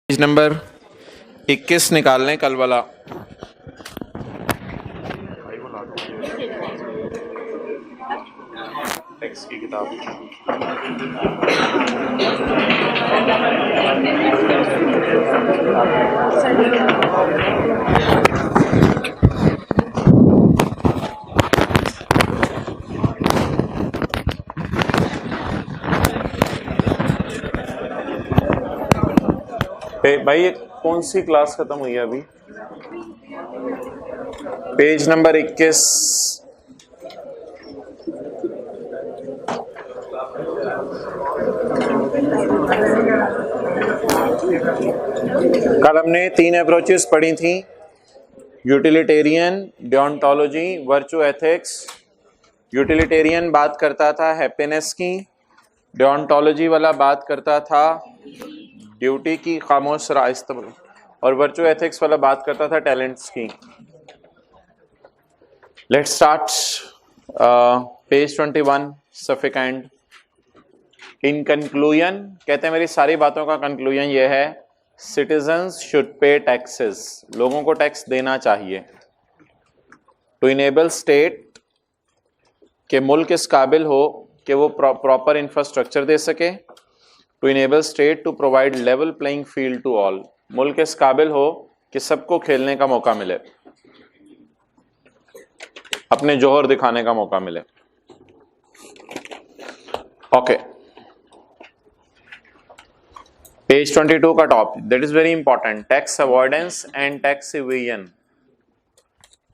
Page number 21 निकाल लें कल वाला। टैक्स की किताब भाई ये कौन सी क्लास खत्म हुई है अभी? Page number 21। कल हमने 3 अप्रोचेस पढ़ी थी, यूटिलिटेरियन, डियोंटोलॉजी, वर्चू एथिक्स। यूटिलिटेरियन बात करता था हैप्पीनेस की, डियोंटोलॉजी वाला बात करता था ड्यूटी की, खामोश रास्ते, और वर्चू एथिक्स वाला बात करता था टैलेंट्स की। Let's start page 21 सफिक and. In conclusion कहते हैं, मेरी सारी बातों का कंक्लूजन ये है, सिटीजन्स शुड पे टैक्सेस, लोगों को टैक्स देना चाहिए। टू इनेबल स्टेट के मुल्क इस काबिल हो कि वो प्रॉपर इंफ्रास्ट्रक्चर दे सके। To enable state to provide level playing field to all, मुल्क इस काबिल हो कि सबको खेलने का मौका मिले, अपने जोहर दिखाने का मौका मिले। ओके, पेज 22 का top, that is very important, tax avoidance and tax evasion.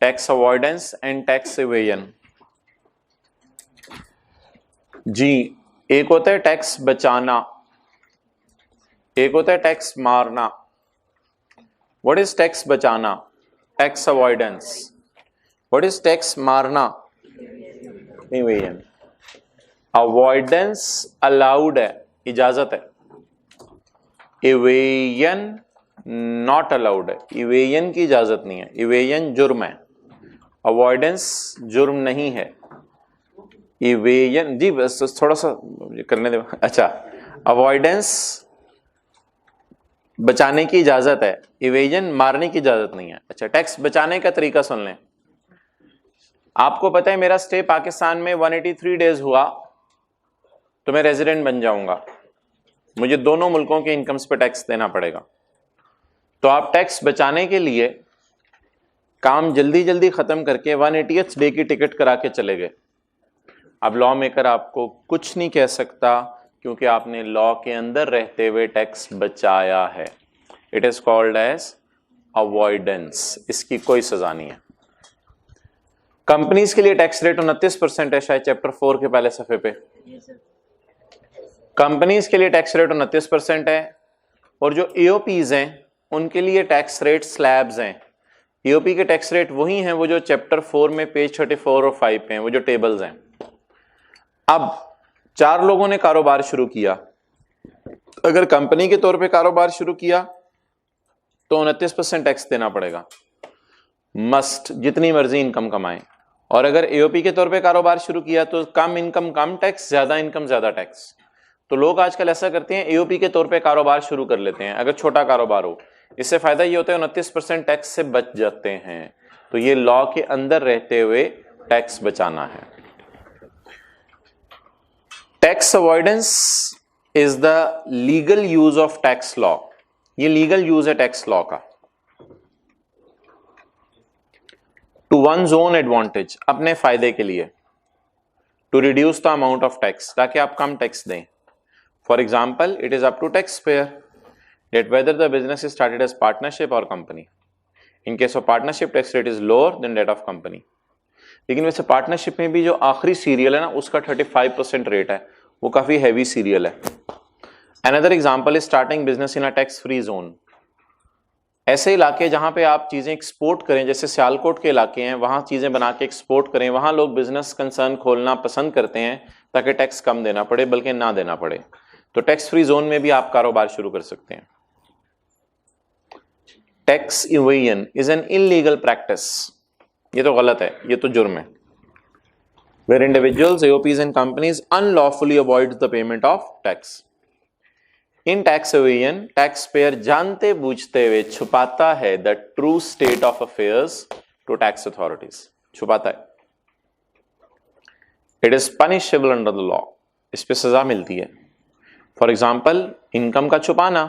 Tax avoidance and tax evasion जी, एक होता है टैक्स बचाना, एक होता है टैक्स मारना। व्हाट इज टैक्स बचाना? Tax avoidance. What is tax मारना? इवेजन। अवॉइडेंस अलाउड है, इजाजत है। इवेजन नॉट अलाउड है, इवेजन की इजाजत नहीं है, इवेजन जुर्म है, अवॉइडेंस जुर्म नहीं है। इवेजन जी, बस थोड़ा सा करने दे। अच्छा, अवॉइडेंस बचाने की इजाजत है, इवेजन मारने की इजाजत नहीं है। अच्छा, टैक्स बचाने का तरीका सुन लें। आपको पता है मेरा स्टे पाकिस्तान में 183 डेज हुआ तो मैं रेजिडेंट बन जाऊंगा, मुझे दोनों मुल्कों के इनकम्स पे टैक्स देना पड़ेगा। तो आप टैक्स बचाने के लिए काम जल्दी जल्दी खत्म करके 180th डे की टिकट करा के चले गए। अब लॉ मेकर आपको कुछ नहीं कह सकता क्योंकि आपने लॉ के अंदर रहते हुए टैक्स बचाया है। It is called as avoidance, इसकी कोई सजा नहीं है। कंपनीज के लिए टैक्स रेट 29% है, शायद चैप्टर 4 के पहले सफे पे। कंपनीज के लिए टैक्स रेट 29% है, और जो ईओपीज हैं उनके लिए टैक्स रेट स्लैब्स हैं। ईओपी के टैक्स रेट वही हैं वो जो चैप्टर 4 में पेज 34 और 5 पे हैं, वो जो टेबल्स हैं। अब 4 लोगों ने कारोबार शुरू किया, अगर कंपनी के तौर पे कारोबार शुरू किया तो 29% टैक्स देना पड़ेगा, मस्ट, जितनी मर्जी इनकम कमाएं। और अगर एओपी के तौर पे कारोबार शुरू किया तो कम इनकम कम टैक्स, ज्यादा इनकम ज्यादा टैक्स। तो लोग आजकल ऐसा करते हैं, एओपी के तौर पे कारोबार शुरू कर लेते हैं अगर छोटा कारोबार हो। इससे फायदा ये होता है 29% टैक्स से बच जाते हैं। तो ये लॉ के अंदर रहते हुए टैक्स बचाना है। Tax avoidance is the legal use of tax law, ये लीगल यूज है टैक्स लॉ का। टू वन्स ओन एडवांटेज, अपने फायदे के लिए। To reduce the amount of tax, ताकि आप कम टैक्स दें। For example, it is up to tax payer that whether the business is started as partnership or company. In case of partnership, tax rate is lower than that of company. लेकिन वैसे partnership में भी जो आखिरी serial है ना, उसका 35% rate है, वो काफी हैवी सीरियल है। Another example is starting business in a tax free zone. ऐसे इलाके जहां पे आप चीजें एक्सपोर्ट करें, जैसे सियालकोट के इलाके हैं, वहां चीजें बना के एक्सपोर्ट करें, वहां लोग बिजनेस कंसर्न खोलना पसंद करते हैं ताकि टैक्स कम देना पड़े, बल्कि ना देना पड़े। तो टैक्स फ्री जोन में भी आप कारोबार शुरू कर सकते हैं। Tax evasion is an illegal practice, ये तो गलत है, ये तो जुर्म है। Where individuals, AOPs and companies unlawfully avoid the payment of tax. In tax evasion tax payer जानते बूझते हुए छुपाता है the true state of affairs to tax authorities, छुपाता है। It is punishable under the law, इस पे सजा मिलती है। फॉर एग्जाम्पल इनकम का छुपाना,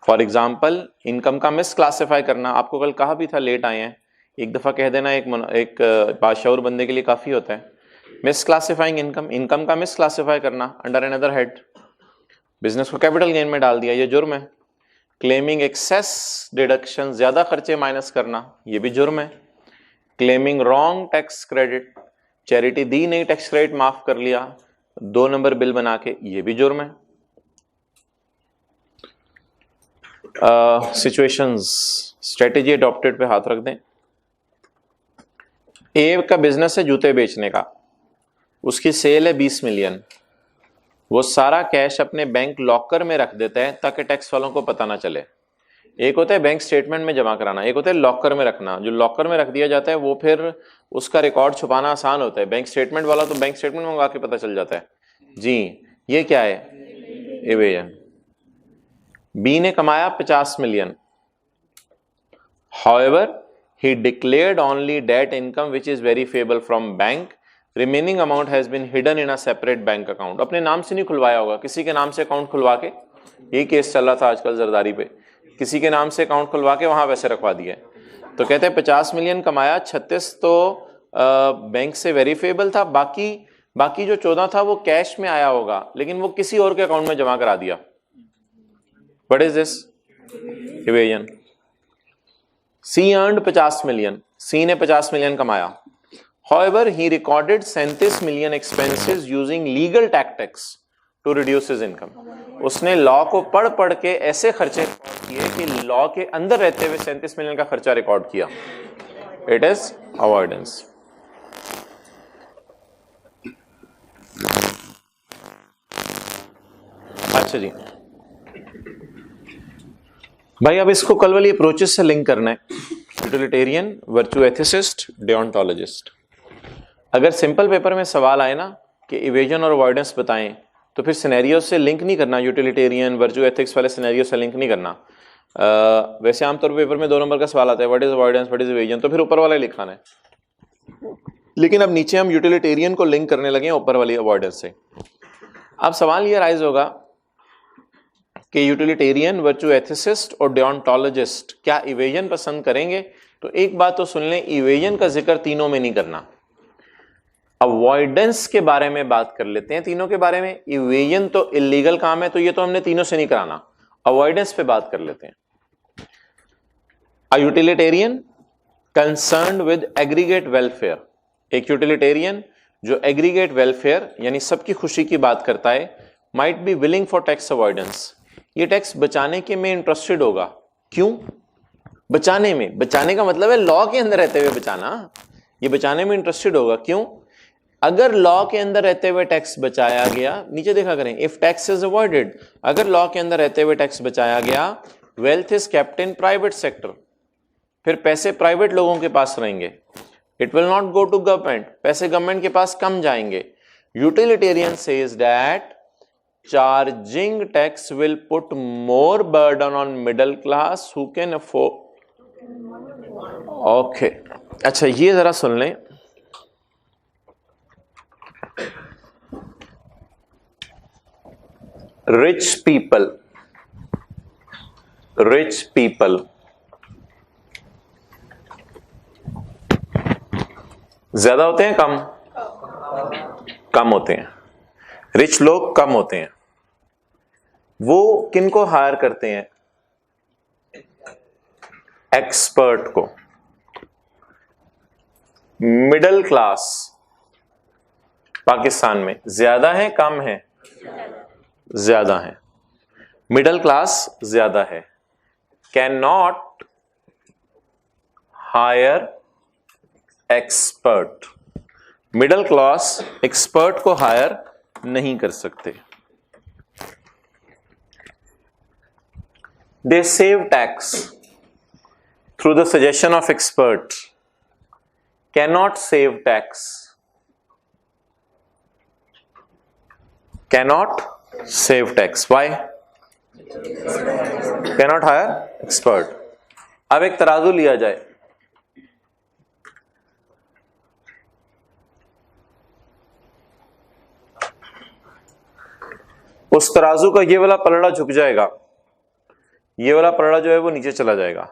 फॉर एग्जाम्पल इनकम का मिस क्लासिफाई करना। आपको कल कहा भी था, लेट आए हैं, एक दफा कह देना एक बाशऊर बंदे के लिए काफी होता है। मिस क्लासिफाइंग इनकम, इनकम का मिस क्लासिफाई करना अंडर अनदर हेड, बिजनेस को कैपिटल गेन में डाल दिया, ये जुर्म है। क्लेमिंग एक्सेस डिडक्शन, ज्यादा खर्चे माइनस करना, ये भी जुर्म है। Claiming wrong tax credit, charity दी नहीं, टैक्स क्रेडिट माफ कर लिया 2 नंबर बिल बना के, ये भी जुर्म है। सिचुएशंस, स्ट्रेटेजी अडॉप्टेड पे हाथ रख दें। ए का बिजनेस है जूते बेचने का, उसकी सेल है 20 मिलियन, वो सारा कैश अपने बैंक लॉकर में रख देता है ताकि टैक्स वालों को पता ना चले। एक होता है बैंक स्टेटमेंट में जमा कराना, एक होता है लॉकर में रखना। जो लॉकर में रख दिया जाता है वो फिर उसका रिकॉर्ड छुपाना आसान होता है। बैंक स्टेटमेंट वाला तो बैंक स्टेटमेंट मंगा के पता चल जाता है जी। ये क्या है? एवेजन। बी ने कमाया 50 million, however he declared only that income which is verifiable from bank, remaining amount has been hidden in a separate bank account। अपने नाम से नहीं खुलवाया होगा, किसी के नाम से अकाउंट खुलवा के, यही केस चल रहा था आजकल जरदारी पे, किसी के नाम से अकाउंट खुलवा के वहां पैसे रखवा दिए। तो कहते हैं 50 मिलियन कमाया, 36 तो बैंक से वेरीफेबल था, बाकी जो 14 था वो कैश में आया होगा, लेकिन वो किसी और के अकाउंट में जमा करा दिया। What is this? Evasion. C earned 50 million, C ने 50 मिलियन कमाया, however he recorded 37 million expenses using legal tactics to reduce his income। उसने लॉ को पढ़ के ऐसे खर्चे किए कि लॉ के अंदर रहते हुए 37 मिलियन का खर्चा रिकॉर्ड किया। It is avoidance. अच्छा जी भाई, अब इसको कल वाली अप्रोचेस से लिंक करना है। Utilitarian, virtue ethicist, deontologist. अगर सिंपल पेपर में सवाल आए ना कि इवेजन और अवॉइडेंस बताएं, तो फिर सिनेरियो से लिंक नहीं करना, यूटिलिटेरियन वर्चू एथिक्स वाले सिनेरियो से लिंक नहीं करना। वैसे आमतौर पर पेपर में 2 नंबर का सवाल आता है, what is avoidance, what is evasion, तो फिर ऊपर वाला लिखाना है। लेकिन अब नीचे हम यूटिलिटेरियन को लिंक करने लगे ऊपर वाली अवॉइडेंस से। अब सवाल ये राइज होगा कि यूटिलिटेरियन, वर्चू एथिसिस्ट और डिओंटोलॉजिस्ट क्या इवेजन पसंद करेंगे? तो एक बात तो सुन लें, इवेजन का जिक्र तीनों में नहीं करना। अवॉइडेंस के बारे में बात कर लेते हैं तीनों के बारे में। इवेजन तो इलीगल काम है, तो ये तो हमने तीनों से नहीं कराना। अवॉइडेंस पे बात कर लेते हैं। A utilitarian concerned with aggregate welfare, एक यूटिलिटेरियन जो एग्रीगेट वेलफेयर यानी सबकी खुशी की बात करता है, might be willing for tax avoidance. ये टैक्स बचाने के में इंटरेस्टेड होगा। क्यों? बचाने में, बचाने का मतलब है लॉ के अंदर रहते हुए बचाना। ये बचाने में इंटरेस्टेड होगा। क्यों? अगर लॉ के अंदर रहते हुए टैक्स बचाया गया, नीचे देखा करें, इफ टैक्स इज अवॉइडेड, अगर लॉ के अंदर रहते हुए टैक्स बचाया गया, wealth is kept in private sector, फिर पैसे प्राइवेट लोगों के पास रहेंगे। It will not go to government, पैसे गवर्नमेंट के पास कम जाएंगे। Utilitarian says that charging tax will put more burden on middle class who can afford। okay, अच्छा ये जरा सुन लें। rich people ज्यादा होते हैं, कम होते हैं। रिच लोग कम होते हैं। वो किनको हायर करते हैं? एक्सपर्ट को। मिडिल क्लास पाकिस्तान में ज्यादा है, कम है? ज्यादा है। मिडिल क्लास ज्यादा है। Can not hire expert. Middle class expert को हायर नहीं कर सकते। They save tax through the suggestion of expert, cannot save tax, cannot save tax, why? Cannot hire expert. अब एक तराजू लिया जाए, उस तराजू का ये वाला पलड़ा झुक जाएगा, ये वाला पलड़ा जो है वो नीचे चला जाएगा।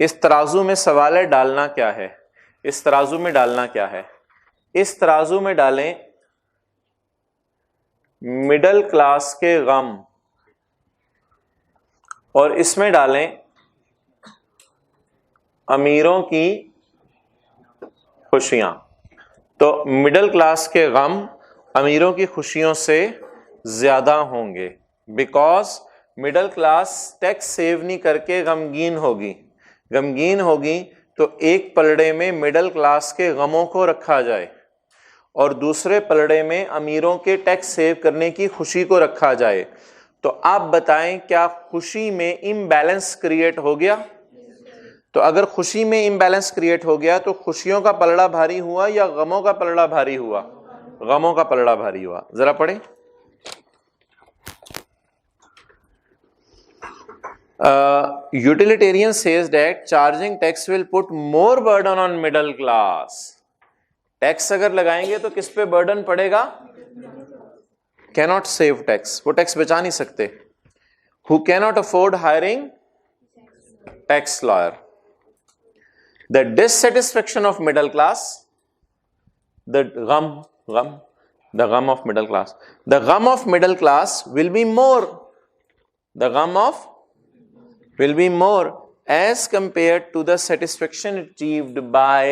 इस तराजू में सवाल है डालना क्या है, इस तराजू में डालना क्या है? इस तराजू में डालें मिडिल क्लास के गम और इसमें डालें अमीरों की खुशियां। तो मिडिल क्लास के गम अमीरों की खुशियों से ज्यादा होंगे, because middle class tax save नहीं करके गमगीन होगी। गमगीन होगी तो एक पलड़े में मिडिल क्लास के गमों को रखा जाए और दूसरे पलड़े में अमीरों के टैक्स सेव करने की खुशी को रखा जाए। तो आप बताएं क्या खुशी में इम्बैलेंस क्रिएट हो गया? तो अगर खुशी में इम्बैलेंस क्रिएट हो गया तो खुशियों का पलड़ा भारी हुआ या गमों का पलड़ा भारी हुआ? गमों का पलड़ा भारी हुआ। जरा पढ़े। Utilitarian says that charging tax will put more burden on middle class. Tax अगर लगाएंगे तो किस पे बर्डन पड़ेगा? Cannot save tax, वो टैक्स बचा नहीं सकते। Who cannot afford hiring tax lawyer. The dissatisfaction of middle class, the gum of middle class, the gum of middle class will be more. The gum of will be more as compared to the satisfaction achieved by,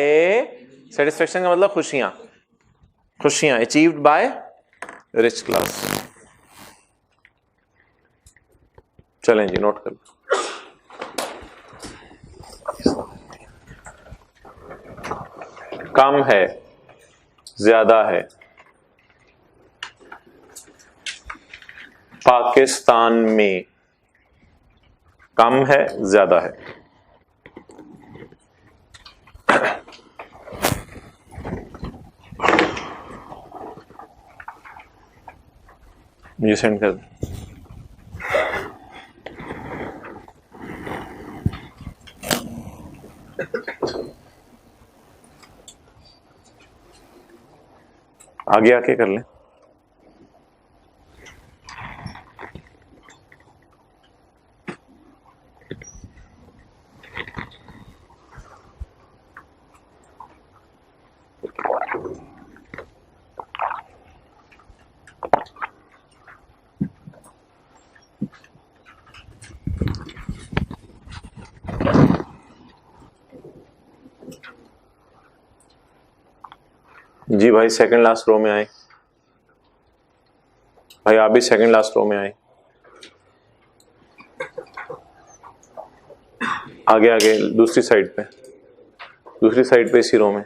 satisfaction का मतलब खुशियां, खुशियां achieved by rich class। चलें जी, note कर। कम है, ज्यादा है, पाकिस्तान में कम है, ज्यादा है। मुझे सेंड कर दे। आगे आके कर लें। जी भाई सेकंड लास्ट रो में आए, भाई आप भी सेकंड लास्ट रो में आए। आगे आगे दूसरी साइड पे, दूसरी साइड पे इसी रो में।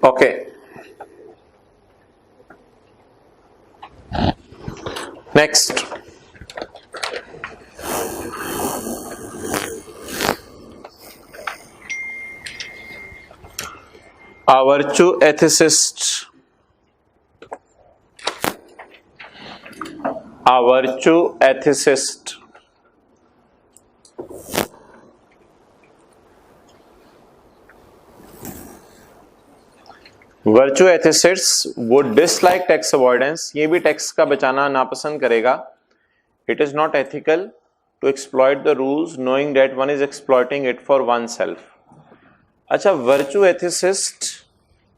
Okay, next a virtue ethicist, a virtue ethicist virtue ethicists would dislike tax avoidance, ये भी टैक्स का बचाना नापसंद करेगा। It is not ethical to exploit the rules knowing that one is exploiting it for oneself. अच्छा, virtue ethicist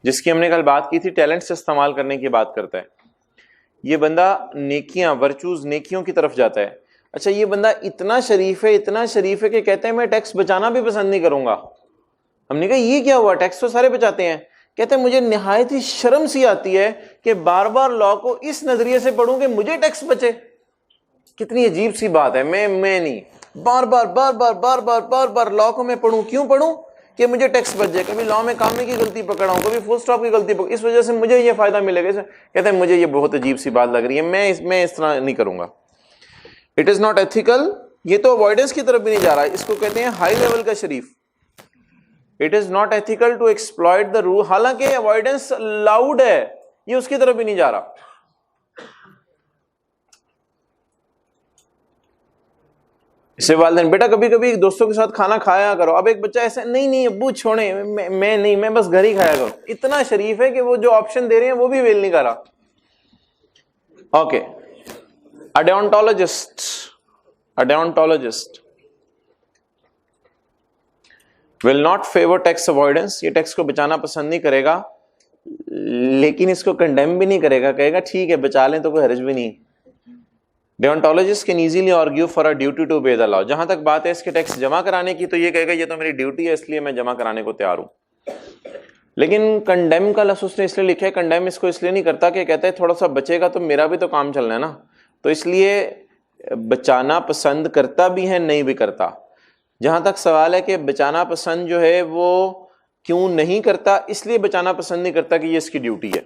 जिसकी हमने कल बात की थी, टैलेंट्स इस्तेमाल करने की बात करता है। ये बंदा नेकियां, वर्चूज, नेकियों की तरफ जाता है। अच्छा, ये बंदा इतना शरीफ है, इतना शरीफ है कि कहते हैं मैं टैक्स बचाना भी पसंद नहीं करूंगा। हमने कहा ये क्या हुआ, टैक्स तो सारे बचाते हैं। कहते हैं मुझे निहायत ही शर्म सी आती है कि बार बार लॉ को इस नजरिए से पढ़ूं कि मुझे टैक्स बचे। कितनी अजीब सी बात है। मैं नहीं, बार बार लॉ को मैं पढ़ूं। क्यों पढ़ूं? कि मुझे टैक्स बच जाए। कभी लॉ में कामे की गलती पकड़ाऊं, कभी फुल स्टॉप की गलती पकड़, इस वजह से मुझे ये फायदा मिलेगा। कहते हैं मुझे ये बहुत अजीब सी बात लग रही है, मैं इस तरह नहीं करूंगा। इट इज नॉट एथिकल ये तो अवॉइडेंस की तरफ भी नहीं जा रहा, इसको कहते हैं हाई लेवल का शरीफ। It is not ethical to exploit the rule, हालांकि अवॉइडेंस लाउड है, ये उसकी तरफ भी नहीं जा रहा। इससे वालिदैन, बेटा कभी कभी दोस्तों के साथ खाना खाया करो। अब एक बच्चा ऐसा, नहीं नहीं अब्बू छोड़े, मैं नहीं, मैं बस घर ही खाया करूं। इतना शरीफ है कि वो जो ऑप्शन दे रहे हैं वो भी वेल नहीं कर रहा। Okay, a deontologist will not favor tax avoidance, ये टैक्स को बचाना पसंद नहीं करेगा, लेकिन इसको कंडेम भी नहीं करेगा, कहेगा ठीक है बचा लें तो कोई हर्ज भी नहीं। Deontologist can easily argue for a duty to obey the law, जहां तक बात है इसके टैक्स जमा कराने की, तो ये कहेगा ये तो मेरी ड्यूटी है इसलिए मैं जमा कराने को तैयार हूं। लेकिन कंडेम का लफ्ज़ उसने इसलिए लिखा है, कंडेम इसको इसलिए नहीं करता कि कहता है थोड़ा सा बचेगा तो मेरा भी तो काम चलना है ना, तो इसलिए बचाना पसंद करता भी है, नहीं भी करता। जहां तक सवाल है कि बचाना पसंद जो है वो क्यों नहीं करता, इसलिए बचाना पसंद नहीं करता कि ये इसकी ड्यूटी है।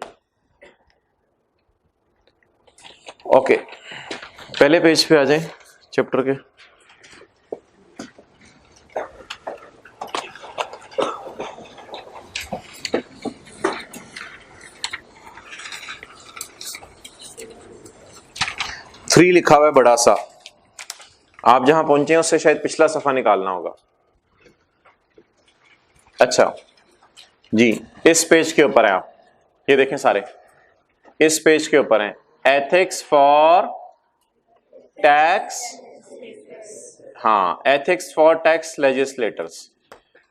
ओके, पहले पेज पे आ जाएं चैप्टर के। थ्री लिखा हुआ है बड़ा सा, आप जहां पहुंचे हैं उससे शायद पिछला सफा निकालना होगा। अच्छा जी, इस पेज के ऊपर है, आप ये देखें सारे इस पेज के ऊपर हैं, एथिक्स फॉर टैक्स, हाँ ethics for tax legislators.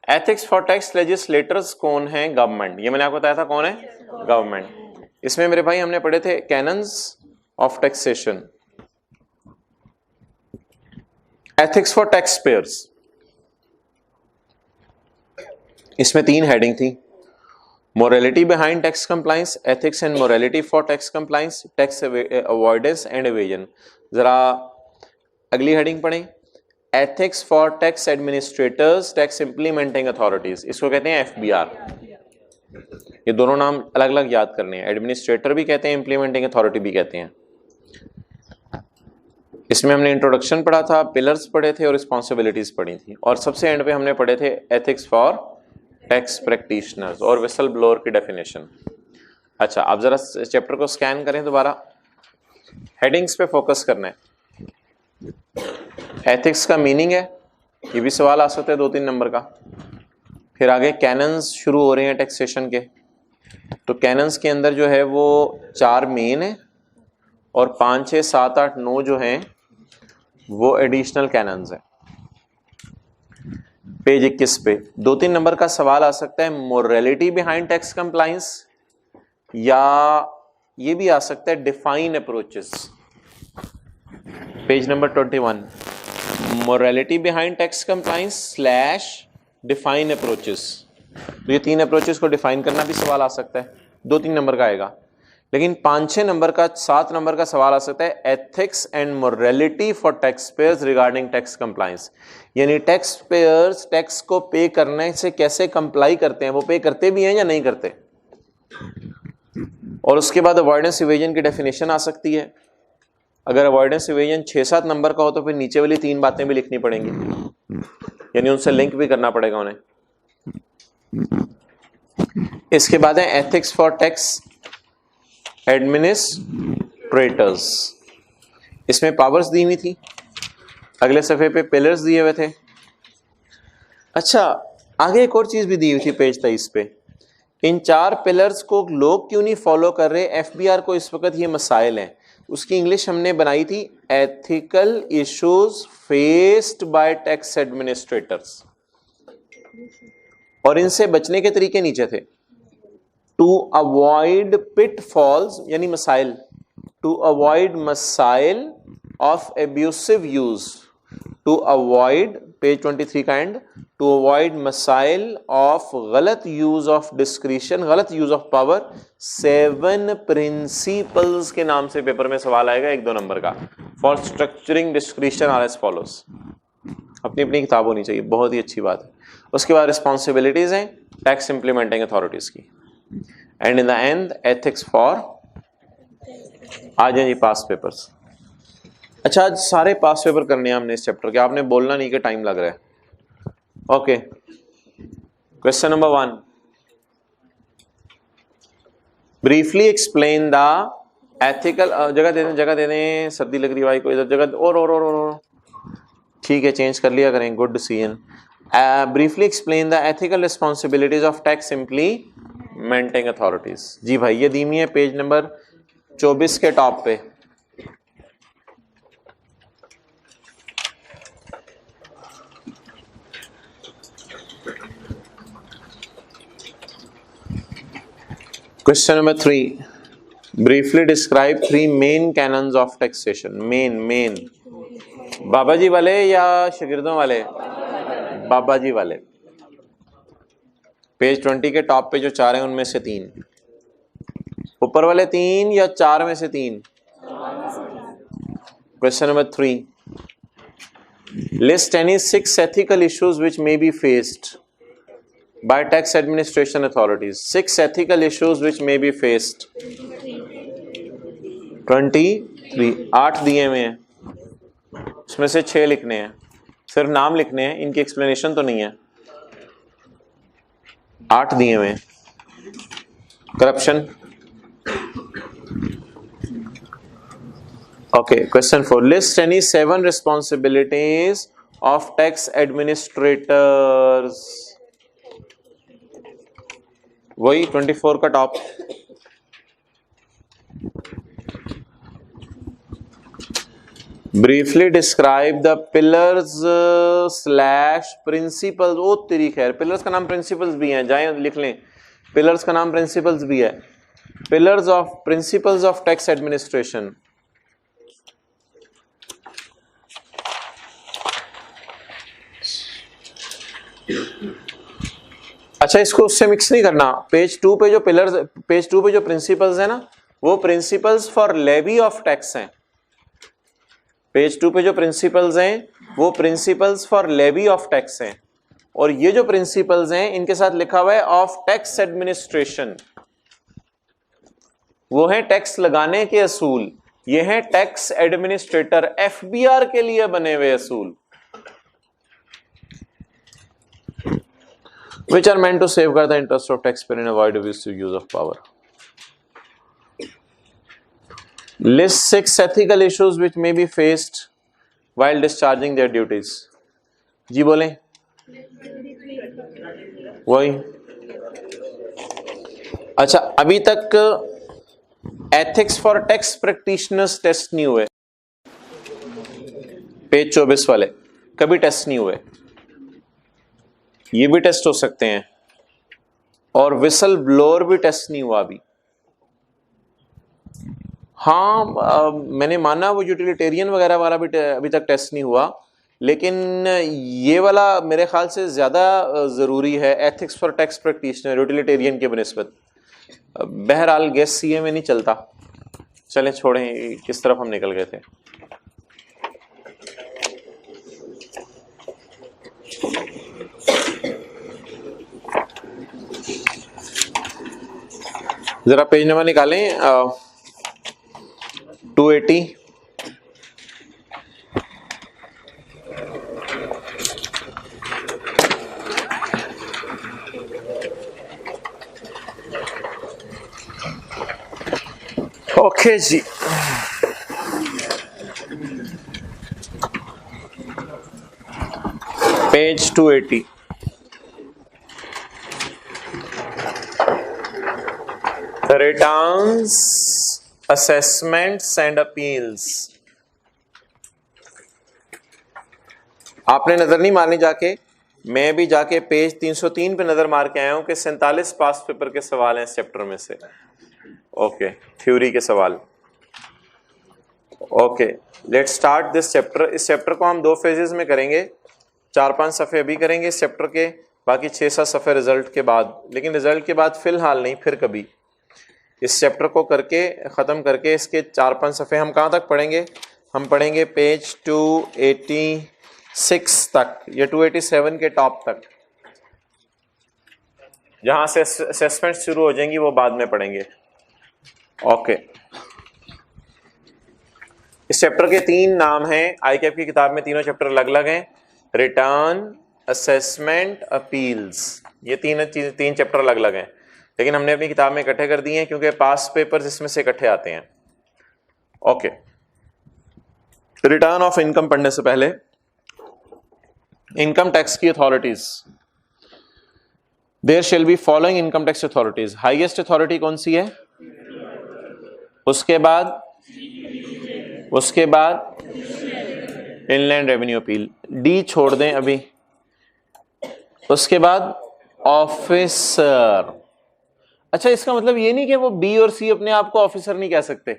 Ethics for tax legislators कौन है? गवर्नमेंट। ये मैंने आपको बताया था कौन है, गवर्नमेंट। इसमें मेरे भाई हमने पढ़े थे cannons of taxation, ethics for tax payers. इसमें तीन हेडिंग थी, morality behind tax compliance, ethics and morality for tax compliance, tax avoidance and evasion. जरा अगली हेडिंग पढ़ें, ethics for tax administrators, tax implementing authorities, इसको कहते हैं एफबीआर। ये दोनों नाम अलग अलग याद करने हैं, एडमिनिस्ट्रेटर भी कहते हैं, इंप्लीमेंटिंग अथॉरिटी भी कहते हैं। इसमें हमने इंट्रोडक्शन पढ़ा था, पिलर्स पढ़े थे और रिस्पॉन्सिबिलिटीज पढ़ी थी, और सबसे एंड पे हमने पढ़े थे एथिक्स फॉर टैक्स प्रैक्टिशनर्स और विसल ब्लोअर की डेफिनेशन। अच्छा, आप जरा चैप्टर को स्कैन करें दोबारा, हेडिंग्स पे फोकस करना है। एथिक्स का मीनिंग है, ये भी सवाल आ सकता है 2-3 नंबर का। फिर आगे कैनन्स शुरू हो रहे हैं टैक्सेशन के, तो कैनन्स के अंदर जो है वो 4 मेन है और 5, 6, 7, 8, 9 जो हैं वो एडिशनल कैनन्स हैं। पेज 21 पे 2-3 नंबर का सवाल आ सकता है, मोरालिटी बिहाइंड टैक्स कंप्लायंस, या ये भी आ सकता है define approaches. Page number 21, morality behind tax compliance / define approaches. तो ये 3 अप्रोचेस को डिफाइन करना भी सवाल आ सकता है, 2-3 नंबर का आएगा। लेकिन 5-6 नंबर का, 7 नंबर का सवाल आ सकता है, ethics and morality for tax payers regarding tax compliance, यानी टैक्स पेयर्स टैक्स को पे करने से कैसे कंप्लाई करते हैं, वो पे करते भी हैं या नहीं करते। और उसके बाद अवॉइडेंस इवेजन की डेफिनेशन आ सकती है। अगर अवॉइडेंस इवेजन 6-7 नंबर का हो तो फिर नीचे वाली 3 बातें भी लिखनी पड़ेंगी, यानी उनसे लिंक भी करना पड़ेगा उन्हें। इसके बाद है एथिक्स फॉर टैक्स एडमिनिस्ट्रेटर्स, इसमें पावर्स दी हुई थी, अगले सफे पे पिलर्स दिए हुए थे। अच्छा, आगे एक और चीज भी दी हुई थी पेज 23 पे, इन 4 पिलर्स को लोग क्यों नहीं फॉलो कर रहे, एफबीआर को इस वक्त ये मसाइल हैं। उसकी इंग्लिश हमने बनाई थी, ethical issues faced by tax administrators, और इनसे बचने के तरीके नीचे थे। टू अवॉइड पिटफॉल्स यानी मसाइल, टू अवॉइड मसाइल of abusive use, to avoid, page 23 का एंड, टू अवॉइड मसाइल ऑफ गलत यूज ऑफ डिस्क्रिशन, गलत यूज ऑफ पावर, 7 प्रिंसिपल्स के नाम से पेपर में सवाल आएगा 1-2 नंबर का, for structuring discretion are as follows. अपनी अपनी किताब होनी चाहिए, बहुत ही अच्छी बात है। उसके बाद रिस्पॉन्सिबिलिटीज हैं टैक्स इंप्लीमेंटिंग अथॉरिटीज की, and in the end ethics for, आ जाए जी पास पेपर्स। अच्छा, आज सारे पास पेपर करने हैं हमने इस चैप्टर के, आपने बोलना नहीं कि टाइम लग रहा है। Okay, question number 1, briefly explain the ethical, जगह दे दें, सर्दी लग रही है भाई को, इधर जगह और ठीक है, चेंज कर लिया करें। गुड सीएन। Briefly explain the ethical responsibilities of tax implementing authorities. जी भाई, ये धीमी है, पेज नंबर 24 के टॉप पे। Question number 3, briefly describe 3 main canons of taxation. मेन बाबा जी वाले या शागिर्दों वाले? बाबा जी वाले। पेज 20 के टॉप पे जो 4 हैं उनमें से 3, ऊपर वाले 3 या 4 में से 3? Question number 3, list any 6 ethical issues which may be faced by tax administration authorities. 6 ethical issues which may be faced. 23, 8 दिए हुए हैं, उसमें से 6 लिखने हैं, सिर्फ नाम लिखने हैं, इनकी एक्सप्लेनेशन तो नहीं है। 8 दिए हुए हैं। Corruption. Okay, question 4, list any 7 responsibilities of tax administrators. वही 24 का top. Briefly describe the pillars slash principles. ओ तेरी खैर, पिलर्स का नाम प्रिंसिपल्स भी हैं, जाएं लिख लें, पिलर्स का नाम प्रिंसिपल्स भी है। Pillars of principles of tax administration. अच्छा, इसको उससे मिक्स नहीं करना। पेज 2 पे जो पिलर्स, पेज 2 पे जो प्रिंसिपल्स है ना, वो principles for levy of tax हैं। पेज 2 पे जो प्रिंसिपल्स हैं वो principles for levy of tax हैं, और ये जो प्रिंसिपल्स हैं इनके साथ लिखा हुआ है ऑफ टैक्स एडमिनिस्ट्रेशन। वो है टैक्स लगाने के असूल, ये है टैक्स एडमिनिस्ट्रेटर, एफबीआर के लिए बने हुए असूल, which are meant to safeguard the interest of taxpayer and avoid abusive use of power. List 6 ethical issues which may be faced while discharging their duties. जी बोलें, वही। अच्छा, अभी तक ethics for tax practitioners test नहीं हुए, page 24 वाले कभी test नहीं हुए, ये भी टेस्ट हो सकते हैं, और विसल ब्लोअर भी टेस्ट नहीं हुआ अभी। हाँ, मैंने माना वो यूटिलिटेरियन वगैरह वाला भी अभी तक टेस्ट नहीं हुआ, लेकिन ये वाला मेरे ख्याल से ज़्यादा ज़रूरी है, ethics for tax practitioner, utilitarian के बनिस्बत। बहरहाल गेस सीए में नहीं चलता। चलें छोड़ें, किस तरफ हम निकल गए थे। जरा पेज नंबर निकालें, 280। ओके जी, page 280। Returns, assessments and appeals. आपने नजर नहीं मारनी जाके, मैं भी जाके पेज 303 पे नजर मार के आया हूं कि 47 पास पेपर के सवाल हैं इस चैप्टर में से। ओके, थ्योरी के सवाल। Okay, let's start this chapter. इस चैप्टर को हम 2 फेजेस में करेंगे, 4-5 सफ़े अभी करेंगे इस चैप्टर के, बाकी 6-7 सफ़े रिजल्ट के बाद, लेकिन रिजल्ट के बाद फिलहाल नहीं, फिर कभी। इस चैप्टर को करके ख़त्म करके इसके 4-5 सफ़े हम कहाँ तक पढ़ेंगे? हम पढ़ेंगे पेज 286 तक या 287 के टॉप तक। जहाँ से असेसमेंट शुरू हो जाएंगी वो बाद में पढ़ेंगे। ओके, इस इस चैप्टर के 3 नाम हैं, आईकैप की किताब में तीनों चैप्टर अलग अलग हैं, रिटर्न, असेसमेंट, अपील्स, ये तीन चैप्टर अलग अलग हैं, लेकिन हमने अपनी किताब में इकट्ठे कर दिए हैं क्योंकि पास पेपर्स इसमें से इकट्ठे आते हैं। ओके, रिटर्न ऑफ इनकम पढ़ने से पहले इनकम टैक्स की authorities, there shall be following income tax authorities. Highest authority कौन सी है? उसके बाद इनलैंड रेवेन्यू अपील, डी छोड़ दें अभी। उसके बाद ऑफिसर। अच्छा, इसका मतलब ये नहीं कि वो बी और सी अपने आप को ऑफिसर नहीं कह सकते,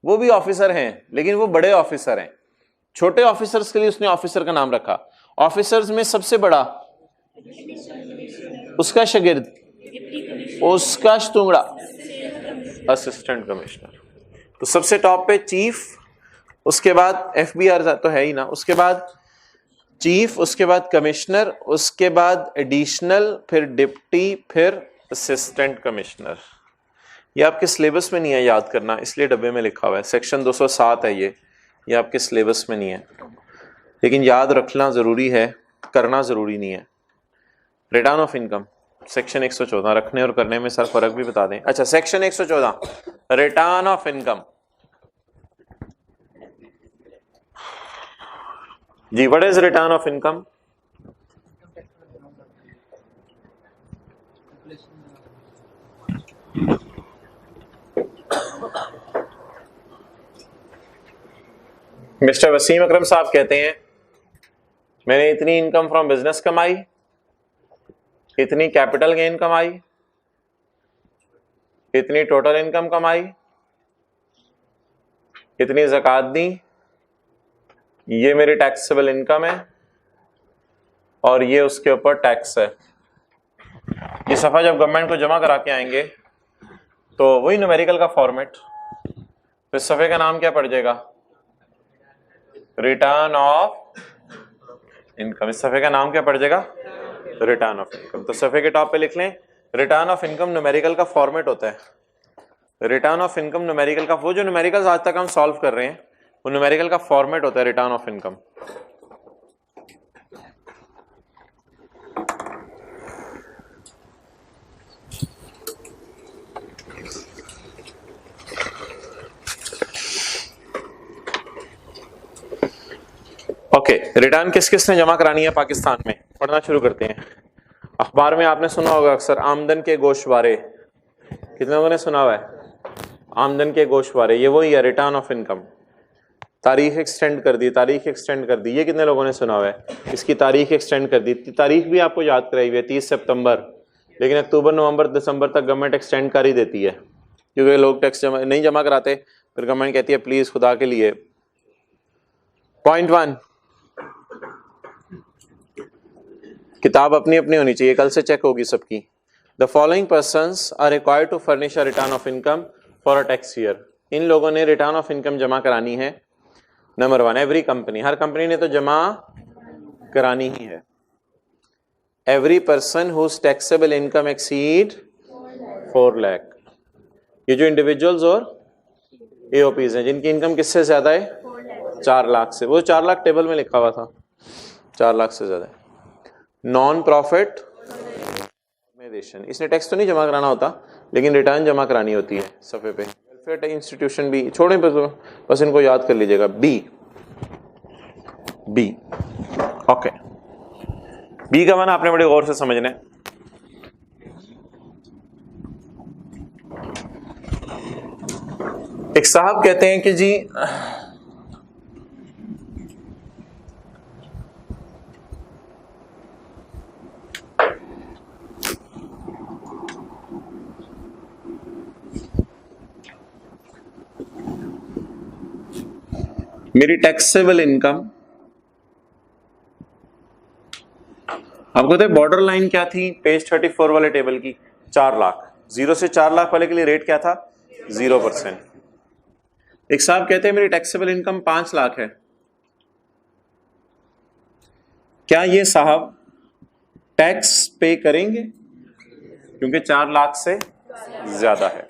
वो भी ऑफिसर हैं, लेकिन वो बड़े ऑफिसर हैं। छोटे ऑफिसर्स के लिए उसने ऑफिसर का नाम रखा। ऑफिसर्स में सबसे बड़ा उसका शागिर्द, उसका शतुंगड़ा असिस्टेंट कमिश्नर। तो सबसे टॉप पे चीफ, उसके बाद एफबीआर तो है ही ना, उसके बाद चीफ, उसके बाद कमिश्नर, उसके बाद एडिशनल, फिर डिप्टी, फिर असिस्टेंट कमिश्नर। ये आपके सिलेबस में नहीं है याद करना, इसलिए डब्बे में लिखा हुआ है, सेक्शन 207 है ये आपके सिलेबस में नहीं है, लेकिन याद रखना जरूरी है, करना जरूरी नहीं है। रिटर्न ऑफ इनकम सेक्शन 114, रखने और करने में सर फर्क भी बता दें। अच्छा, सेक्शन 114 रिटर्न ऑफ इनकम जी, what is return of income? Mister Wasim Akram साहब कहते हैं मैंने इतनी इनकम फ्रॉम बिजनेस कमाई, इतनी कैपिटल गेन कमाई, इतनी टोटल इनकम कमाई, इतनी ज़कात दी, ये मेरी टैक्सेबल इनकम है और ये उसके ऊपर टैक्स है। ये सफ़ा जब गवर्नमेंट को जमा करा के आएंगे तो वही न्यूमेरिकल का फॉर्मेट, तो इस सफ़े का नाम क्या पड़ जाएगा? Return of income. इस सफ़े का नाम क्या पड़ जाएगा? Return of income. तो सफ़े के टॉप पे लिख लें, रिटर्न ऑफ इनकम न्यूमेरिकल का फॉर्मेट होता है। रिटर्न ऑफ इनकम न्यूमेरिकल का, वो जो न्यूमेरिकल्स आज तक हम सॉल्व कर रहे हैं वो न्यूमेरिकल का फॉर्मेट होता है return of income. Okay, return किस किस ने जमा करानी है पाकिस्तान में? पढ़ना शुरू करते हैं। अखबार में आपने सुना होगा अक्सर आमदन के गोशवारे, कितने लोगों ने सुना हुआ है? आमदन के गोशवारे, ये वही है रिटर्न ऑफ इनकम। तारीख एक्सटेंड कर दी, तारीख एक्सटेंड कर दी, ये कितने लोगों ने सुना हुआ है? इसकी तारीख एक्सटेंड कर दी। तारीख भी आपको याद कराई हुई है 30 सितंबर, लेकिन अक्टूबर, नवंबर, दिसंबर तक गवर्नमेंट एक्सटेंड कर ही देती है क्योंकि लोग टैक्स नहीं जमा कराते, फिर गवर्नमेंट कहती है प्लीज खुदा के लिए। पॉइंट 1, किताब अपनी अपनी होनी चाहिए, कल से चेक होगी सबकी। The following persons are required to furnish a return of income for a tax year. इन लोगों ने रिटर्न ऑफ इनकम जमा करानी है। नंबर 1, एवरी कंपनी, हर कंपनी ने तो जमा करानी ही है। Every person whose taxable income exceed 4 lakh. ये जो इंडिविजुअल्स और एओपीज हैं जिनकी इनकम किससे ज्यादा है? 4 लाख से। वो 4 लाख टेबल में लिखा हुआ था, 4 लाख से ज्यादा। नॉन प्रॉफिट ऑर्गेनाइजेशन, इसने टैक्स तो नहीं जमा कराना होता लेकिन रिटर्न जमा करानी होती है सफ़े पे। वेलफेयर इंस्टीट्यूशन भी छोड़ें, बस इनको याद कर लीजिएगा। बी, ओके, बी का माना आपने बड़े गौर से समझना है। एक साहब कहते हैं कि जी मेरी टैक्सेबल इनकम, आपको पता है बॉर्डर लाइन क्या थी पेज 34 वाले टेबल की? 4 लाख। 0 से 4 लाख वाले के लिए रेट क्या था? 0%। एक साहब कहते हैं मेरी टैक्सेबल इनकम 5 लाख है। क्या ये साहब टैक्स पे करेंगे क्योंकि 4 लाख से ज्यादा है?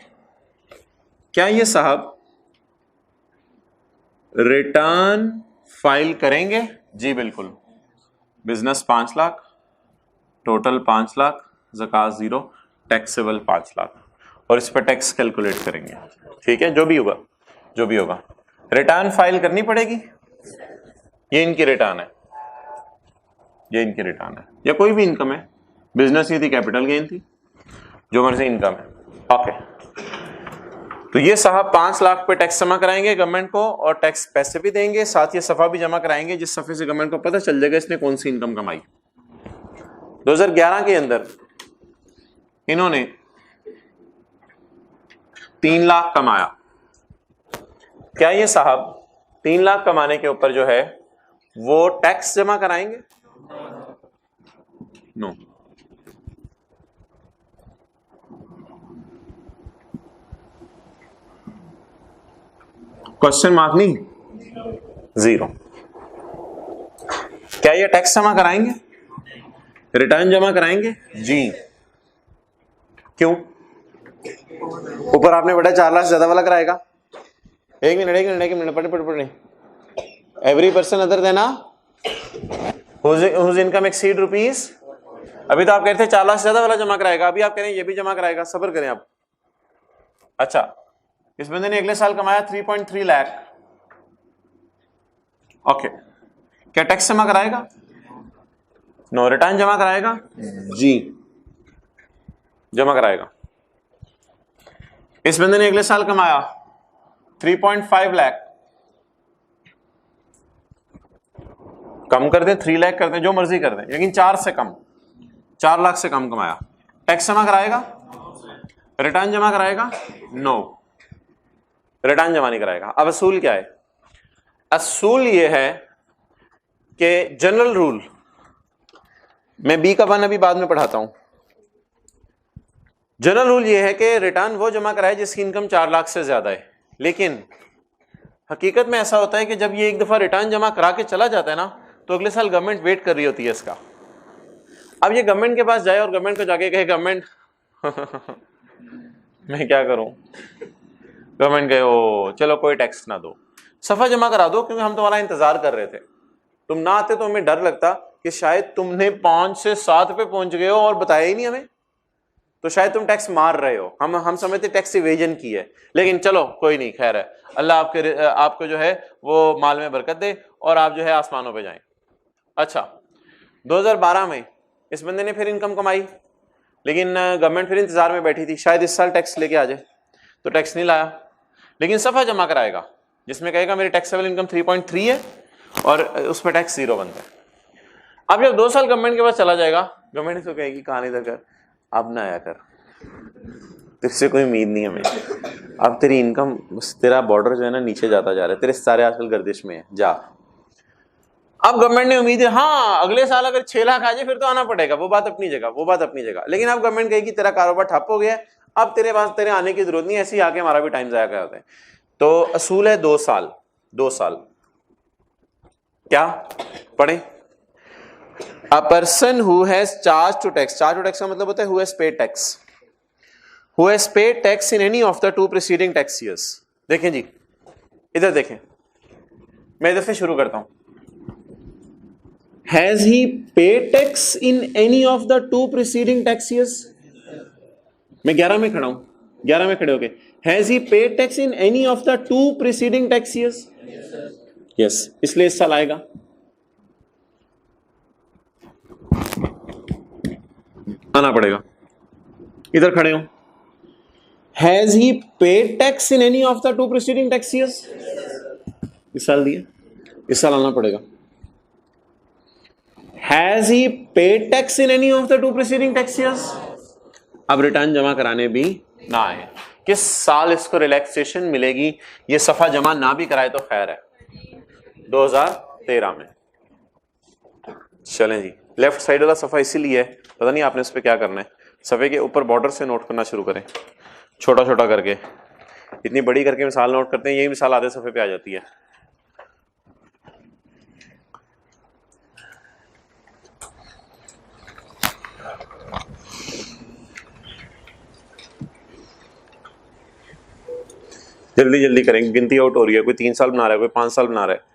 क्या ये साहब रिटर्न फाइल करेंगे जी, बिल्कुल। बिजनेस 5 लाख, टोटल 5 लाख, ज़कात 0, टैक्सेबल 5 लाख, और इस पर टैक्स कैलकुलेट करेंगे। ठीक है, जो भी होगा जो भी होगा, रिटर्न फाइल करनी पड़ेगी। ये इनकी रिटर्न है, ये इनकी रिटर्न है, या कोई भी इनकम है, बिजनेस ही थी, कैपिटल गेन थी, जो मर्जी इनकम है। ओके, तो ये साहब 5 लाख पे टैक्स जमा कराएंगे गवर्नमेंट को, और टैक्स पैसे भी देंगे, साथ ये सफा भी जमा कराएंगे, जिस सफे से गवर्नमेंट को पता चल जाएगा इसने कौन सी इनकम कमाई। 2011 के अंदर इन्होंने 3 लाख कमाया। क्या ये साहब 3 लाख कमाने के ऊपर जो है वो टैक्स जमा कराएंगे? नो। क्वेश्चन मार्क नहीं, 0। क्या ये टैक्स जमा कराएंगे, रिटर्न जमा कराएंगे जी? क्यों? ऊपर आपने बड़ा 4 लाख ज्यादा वाला कराएगा। एक मिनट पढ़े। Every person other than whose income exceed rupees, अभी तो आप कहते थे 4 लाख ज्यादा वाला जमा कराएगा, अभी आप कह रहे हैं ये भी जमा कराएगा। सब्र करें आप। अच्छा, इस बंदे ने अगले साल कमाया 3.3 लाख। ओके, क्या टैक्स जमा कराएगा? नो। रिटर्न जमा कराएगा जी, जमा कराएगा। इस बंदे ने अगले साल कमाया 3.5 लाख, कम कर दे, 3 लाख कर दे, जो मर्जी कर दे, लेकिन 4 से कम, 4 लाख से कम कमाया, टैक्स जमा कराएगा? रिटर्न जमा कराएगा? नो, रिटर्न जमा नहीं कराएगा। अब असूल क्या है? असूल ये है कि जनरल रूल, मैं बी का 1 अभी बाद में पढ़ाता हूं। जनरल रूल ये है कि रिटर्न वो जमा कराए जिसकी इनकम 4 लाख से ज्यादा है, लेकिन हकीकत में ऐसा होता है कि जब ये एक दफा रिटर्न जमा करा के चला जाता है ना, तो अगले साल गवर्नमेंट वेट कर रही होती है इसका। अब ये गवर्नमेंट के पास जाए और गवर्नमेंट को जाके कहे गवर्नमेंट मैं क्या करूं, गवर्नमेंट कहे ओ चलो कोई टैक्स ना दो, सफा जमा करा दो, क्योंकि हम तुम्हारा इंतजार कर रहे थे, तुम ना आते तो हमें डर लगता कि शायद तुमने 5 से 7 पे पहुंच गए हो और बताया ही नहीं हमें, तो शायद तुम टैक्स मार रहे हो, हम समझते टैक्स इवेजन की है, लेकिन चलो कोई नहीं, खैर है, अल्लाह आपको जो है वो माल में बरकत दे और आप जो है आसमानों पे जाएं। अच्छा, 2012 में इस बंदे ने फिर इनकम कमाई, लेकिन गवर्नमेंट फिर इंतजार में बैठी थी, शायद इस साल टैक्स लेके आ जाए, तो टैक्स नहीं लाया, लेकिन सफा जमा कराएगा जिसमें कहेगा मेरी टैक्सेबल इनकम 3.3 है और उस पर टैक्स 0 बनता है। अब जब 2 साल गवर्नमेंट के पास चला जाएगा, गवर्नमेंट इसको कहेगी कहानी इधर कर, अब ना आया कर, तुझसे कोई उम्मीद नहीं हमें, अब तेरी इनकम, तेरा बॉर्डर जो है ना नीचे जाता जा रहा है, तेरे सारे आजकल गर्दिश में है, जा। अब गवर्नमेंट ने उम्मीद है हाँ अगले साल अगर 6 लाख आ जाए फिर तो आना पड़ेगा, वो बात अपनी जगह, लेकिन अब गवर्नमेंट कहेगी तेरा कारोबार ठप हो गया, अब तेरे पास तेरे आने की जरूरत नहीं, ऐसे ही आके हमारा भी टाइम जाया कर होता है। तो असूल है 2 साल। 2 साल क्या पढ़े? A person who has charge to tax, charge to tax का मतलब होता है who has paid tax, who has paid tax in any of the 2 preceding tax years. देखें जी, इधर देखें, मैं इधर से शुरू करता हूं। Has he paid tax in any of the 2 preceding tax years? मैं 11 में खड़ा हूं, 11 में खड़े होके, Has he paid tax in any of the 2 preceding tax years? Yes, इसलिए इस साल आएगा। आना पड़ेगा, इधर खड़े हो। Has he paid tax in any of the 2 preceding tax years? इस साल दिए, इस साल आना पड़ेगा। Has he paid tax in any of the 2 preceding tax years? अब रिटर्न जमा कराने भी ना आए, किस साल इसको रिलैक्सेशन मिलेगी? ये सफा जमा ना भी कराए तो खैर है, 2013 में। चलें जी, लेफ्ट साइड वाला सफा इसीलिए है, पता नहीं आपने इस पे क्या करना है, सफे के ऊपर बॉर्डर से नोट करना शुरू करें, छोटा छोटा करके, इतनी बड़ी करके मिसाल नोट करते हैं, यही मिसाल आधे सफे पे आ जाती है। जल्दी जल्दी करेंगे, गिनती आउट हो रही है, कोई 3 साल बना रहा है, कोई 5 साल बना रहा है।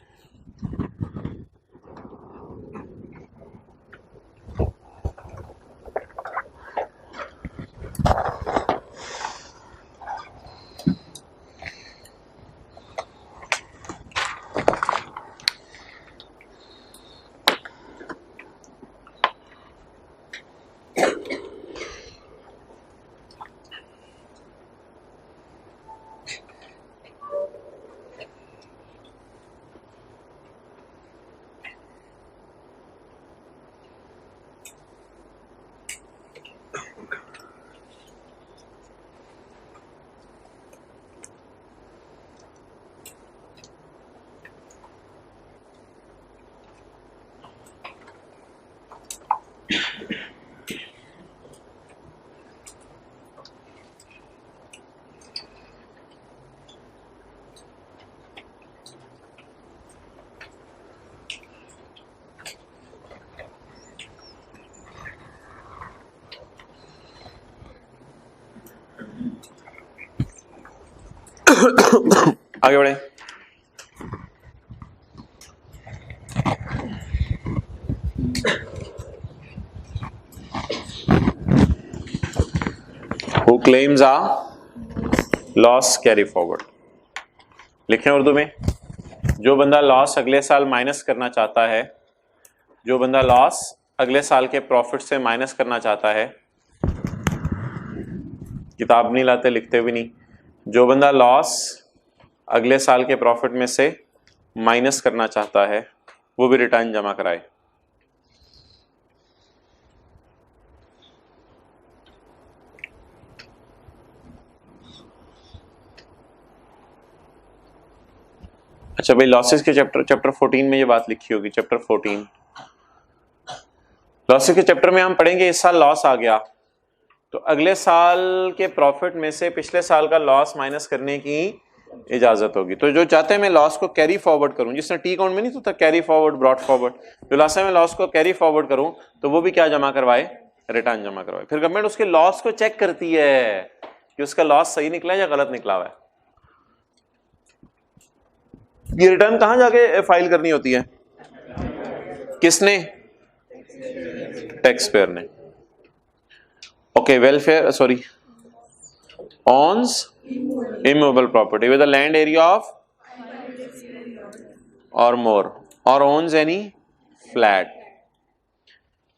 आगे बढ़े। Who claims a loss carry forward? लिखें उर्दू में, जो बंदा लॉस अगले साल माइनस करना चाहता है, जो बंदा लॉस अगले साल के प्रॉफिट से माइनस करना चाहता है, किताब नहीं लाते, लिखते भी नहीं, जो बंदा लॉस अगले साल के प्रॉफिट में से माइनस करना चाहता है वो भी रिटर्न जमा कराए। अच्छा भाई, लॉसेस के चैप्टर 14 में ये बात लिखी होगी, चैप्टर 14 लॉसेस के चैप्टर में हम पढ़ेंगे इस साल लॉस आ गया तो अगले साल के प्रॉफिट में से पिछले साल का लॉस माइनस करने की इजाजत होगी। तो जो चाहते हैं मैं लॉस को कैरी फॉरवर्ड करूं, जिसने टी अकाउंट में नहीं तो था कैरी फॉरवर्ड ब्रॉड फॉरवर्ड, जो लास्ट में लॉस को कैरी फॉरवर्ड करूं तो वो भी क्या जमा करवाए, रिटर्न जमा करवाए। फिर गवर्नमेंट उसके लॉस को चेक करती है कि उसका लॉस सही निकला है या गलत निकला हुआ है। ये रिटर्न कहां जाके फाइल करनी होती है, किसने, टैक्स पेयर ने। Okay, welfare sorry owns immovable property with a land area of or more or owns any flat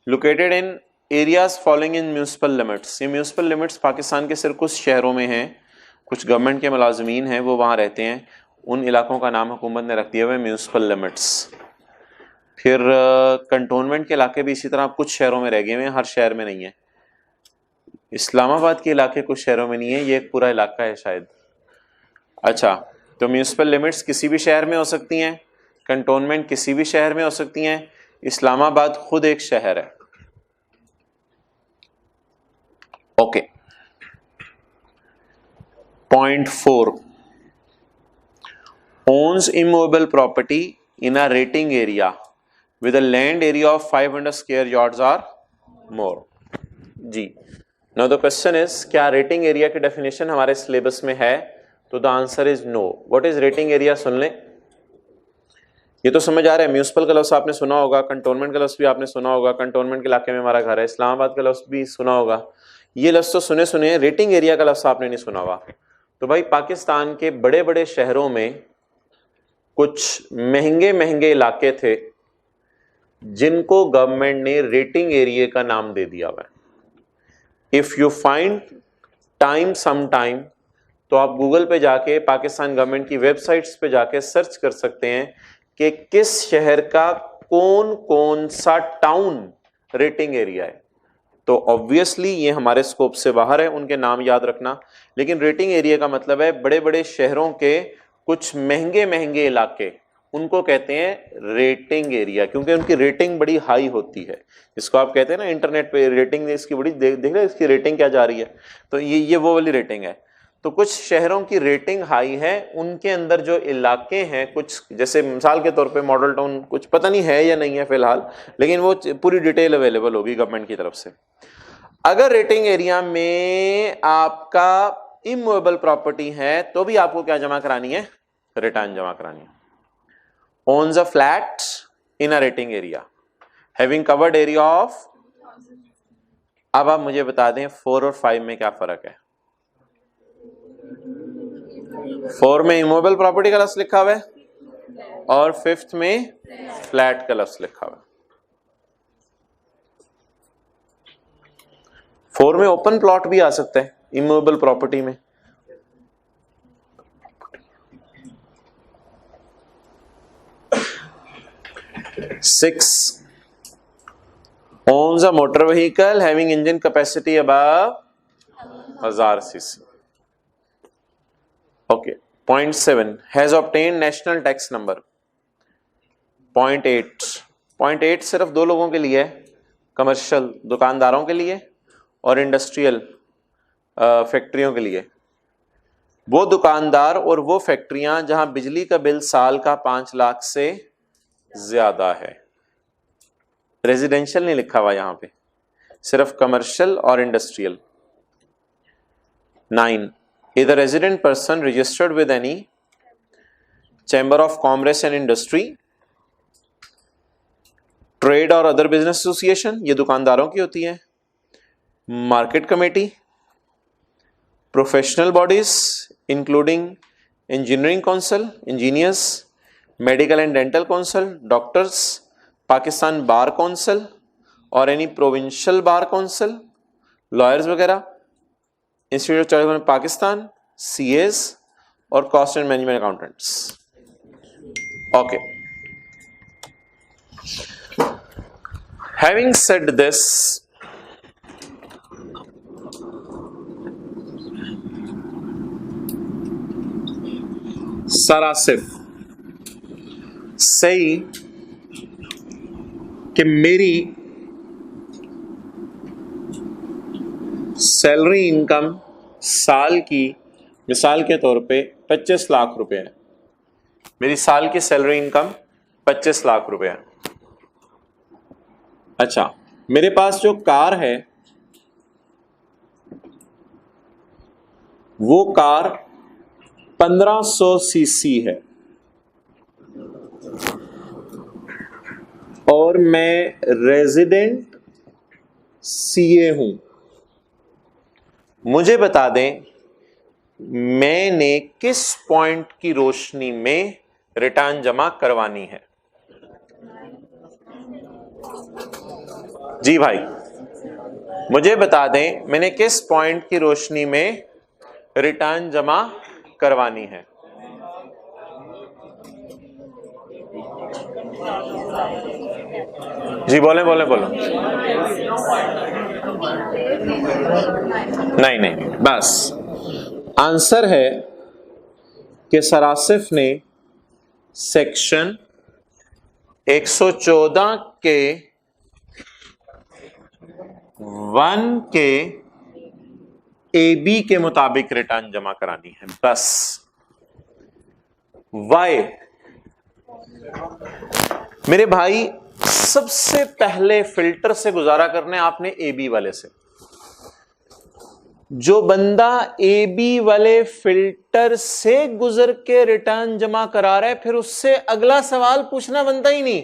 located in areas falling in municipal limits। ये municipal limits पाकिस्तान के सिर्फ कुछ शहरों में हैं, कुछ गवर्नमेंट के मुलाजमीन हैं वो वहाँ रहते हैं, उन इलाकों का नाम हुकूमत ने रख दिया हुआ है म्यूनिसिपल लिमिट्स। फिर कंटोनमेंट के इलाके भी इसी तरह कुछ शहरों में रह गए हैं, हर शहर में नहीं है। इस्लामाबाद के इलाके कुछ शहरों में नहीं है, ये एक पूरा इलाका है शायद। अच्छा, तो म्यूनिसिपल लिमिट्स किसी भी शहर में हो सकती हैं, कंटोनमेंट किसी भी शहर में हो सकती हैं, इस्लामाबाद खुद एक शहर है। Okay, point 4 owns immovable property in a rating area with a land area of 500 square yards or more। जी, now the question is क्या रेटिंग एरिया की डेफिनेशन हमारे सिलेबस में है, तो the answer is no. What is rating area सुन लें, ये तो समझ आ रहा है। म्यूनिसिपल का लफ्ज़ आपने सुना होगा, कंटोनमेंट का लफ्ज़ भी आपने सुना होगा, कंटोनमेंट के इलाके में हमारा घर है। इस्लामाबाद का लफ्ज़ भी सुना होगा, ये लफ्ज़ तो सुने सुने, रेटिंग एरिया का लफ्ज़ आपने नहीं सुना होगा। तो भाई पाकिस्तान के बड़े बड़े शहरों में कुछ महंगे महंगे इलाके थे जिनको गवर्नमेंट ने रेटिंग एरिया का नाम दे दिया हुआ है। If you find time some time तो आप गूगल पे जाके पाकिस्तान गवर्नमेंट की वेबसाइट्स पे जाके सर्च कर सकते हैं कि किस शहर का कौन कौन सा टाउन रेटिंग एरिया है। तो ऑब्वियसली ये हमारे स्कोप से बाहर है उनके नाम याद रखना, लेकिन रेटिंग एरिया का मतलब है बड़े बड़े शहरों के कुछ महंगे महंगे इलाके, उनको कहते हैं रेटिंग एरिया, क्योंकि उनकी रेटिंग बड़ी हाई होती है। जिसको आप कहते हैं ना इंटरनेट पे रेटिंग इसकी बड़ी देख रहे हैं इसकी रेटिंग क्या जा रही है, तो ये वो वाली रेटिंग है। तो कुछ शहरों की रेटिंग हाई है, उनके अंदर जो इलाके हैं कुछ, जैसे मिसाल के तौर पे मॉडल टाउन, कुछ पता नहीं है या नहीं है फिलहाल, लेकिन वो पूरी डिटेल अवेलेबल होगी गवर्नमेंट की तरफ से। अगर रेटिंग एरिया में आपका इमूवेबल प्रॉपर्टी है तो भी आपको क्या जमा करानी है? रिटर्न जमा करानी है। Owns a flat in a rating area having covered area of. अब आप मुझे बता दें 4 और 5 में क्या फर्क है? 4 में इमूवेबल प्रॉपर्टी का लफ्ज लिखा हुआ है और 5th में फ्लैट का लफ्ज लिखा हुआ है। 4 में ओपन प्लॉट भी आ सकता है इमूवेबल प्रॉपर्टी में। Six owns a motor vehicle having engine capacity above 1000 cc. Okay. Point 7 has obtained national tax number. Point 8. Point 8 सिर्फ दो लोगों के लिए है, कमर्शियल दुकानदारों के लिए और इंडस्ट्रियल फैक्ट्रियों के लिए। वो दुकानदार और वो फैक्ट्रियां जहां बिजली का बिल साल का 5 लाख से ज्यादा है। रेजिडेंशियल नहीं लिखा हुआ यहां पे, सिर्फ कमर्शियल और industrial. 9 is the resident person registered with any chamber of commerce and industry, trade और अदर बिजनेस एसोसिएशन, ये दुकानदारों की होती है, market committee, professional bodies including engineering council, engineers, medical and dental council, doctors, Pakistan bar council और any provincial bar council, lawyers वगैरह, institute of chartered Pakistan, CS और cost and management accountants. Okay, having said this, सरासिफ सही कि मेरी salary income साल की मिसाल के तौर पे 25 लाख रुपए है। मेरी साल की सैलरी इनकम 25 लाख रुपए है। अच्छा, मेरे पास जो कार है वो कार 1500 सीसी है और मैं रेजिडेंट सीए हूं। मुझे बता दें मैंने किस पॉइंट की रोशनी में रिटर्न जमा करवानी है? जी भाई, मुझे बता दें मैंने किस पॉइंट की रोशनी में रिटर्न जमा करवानी है? जी बोले बोले बोलो। नहीं नहीं, बस आंसर है कि सरासिफ ने सेक्शन 114 के 1 के AB के मुताबिक रिटर्न जमा करानी है। बस वाई मेरे भाई, सबसे पहले फिल्टर से गुजारा करने आपने AB वाले से। जो बंदा AB वाले फिल्टर से गुजर के रिटर्न जमा करा रहा है, फिर उससे अगला सवाल पूछना बनता ही नहीं।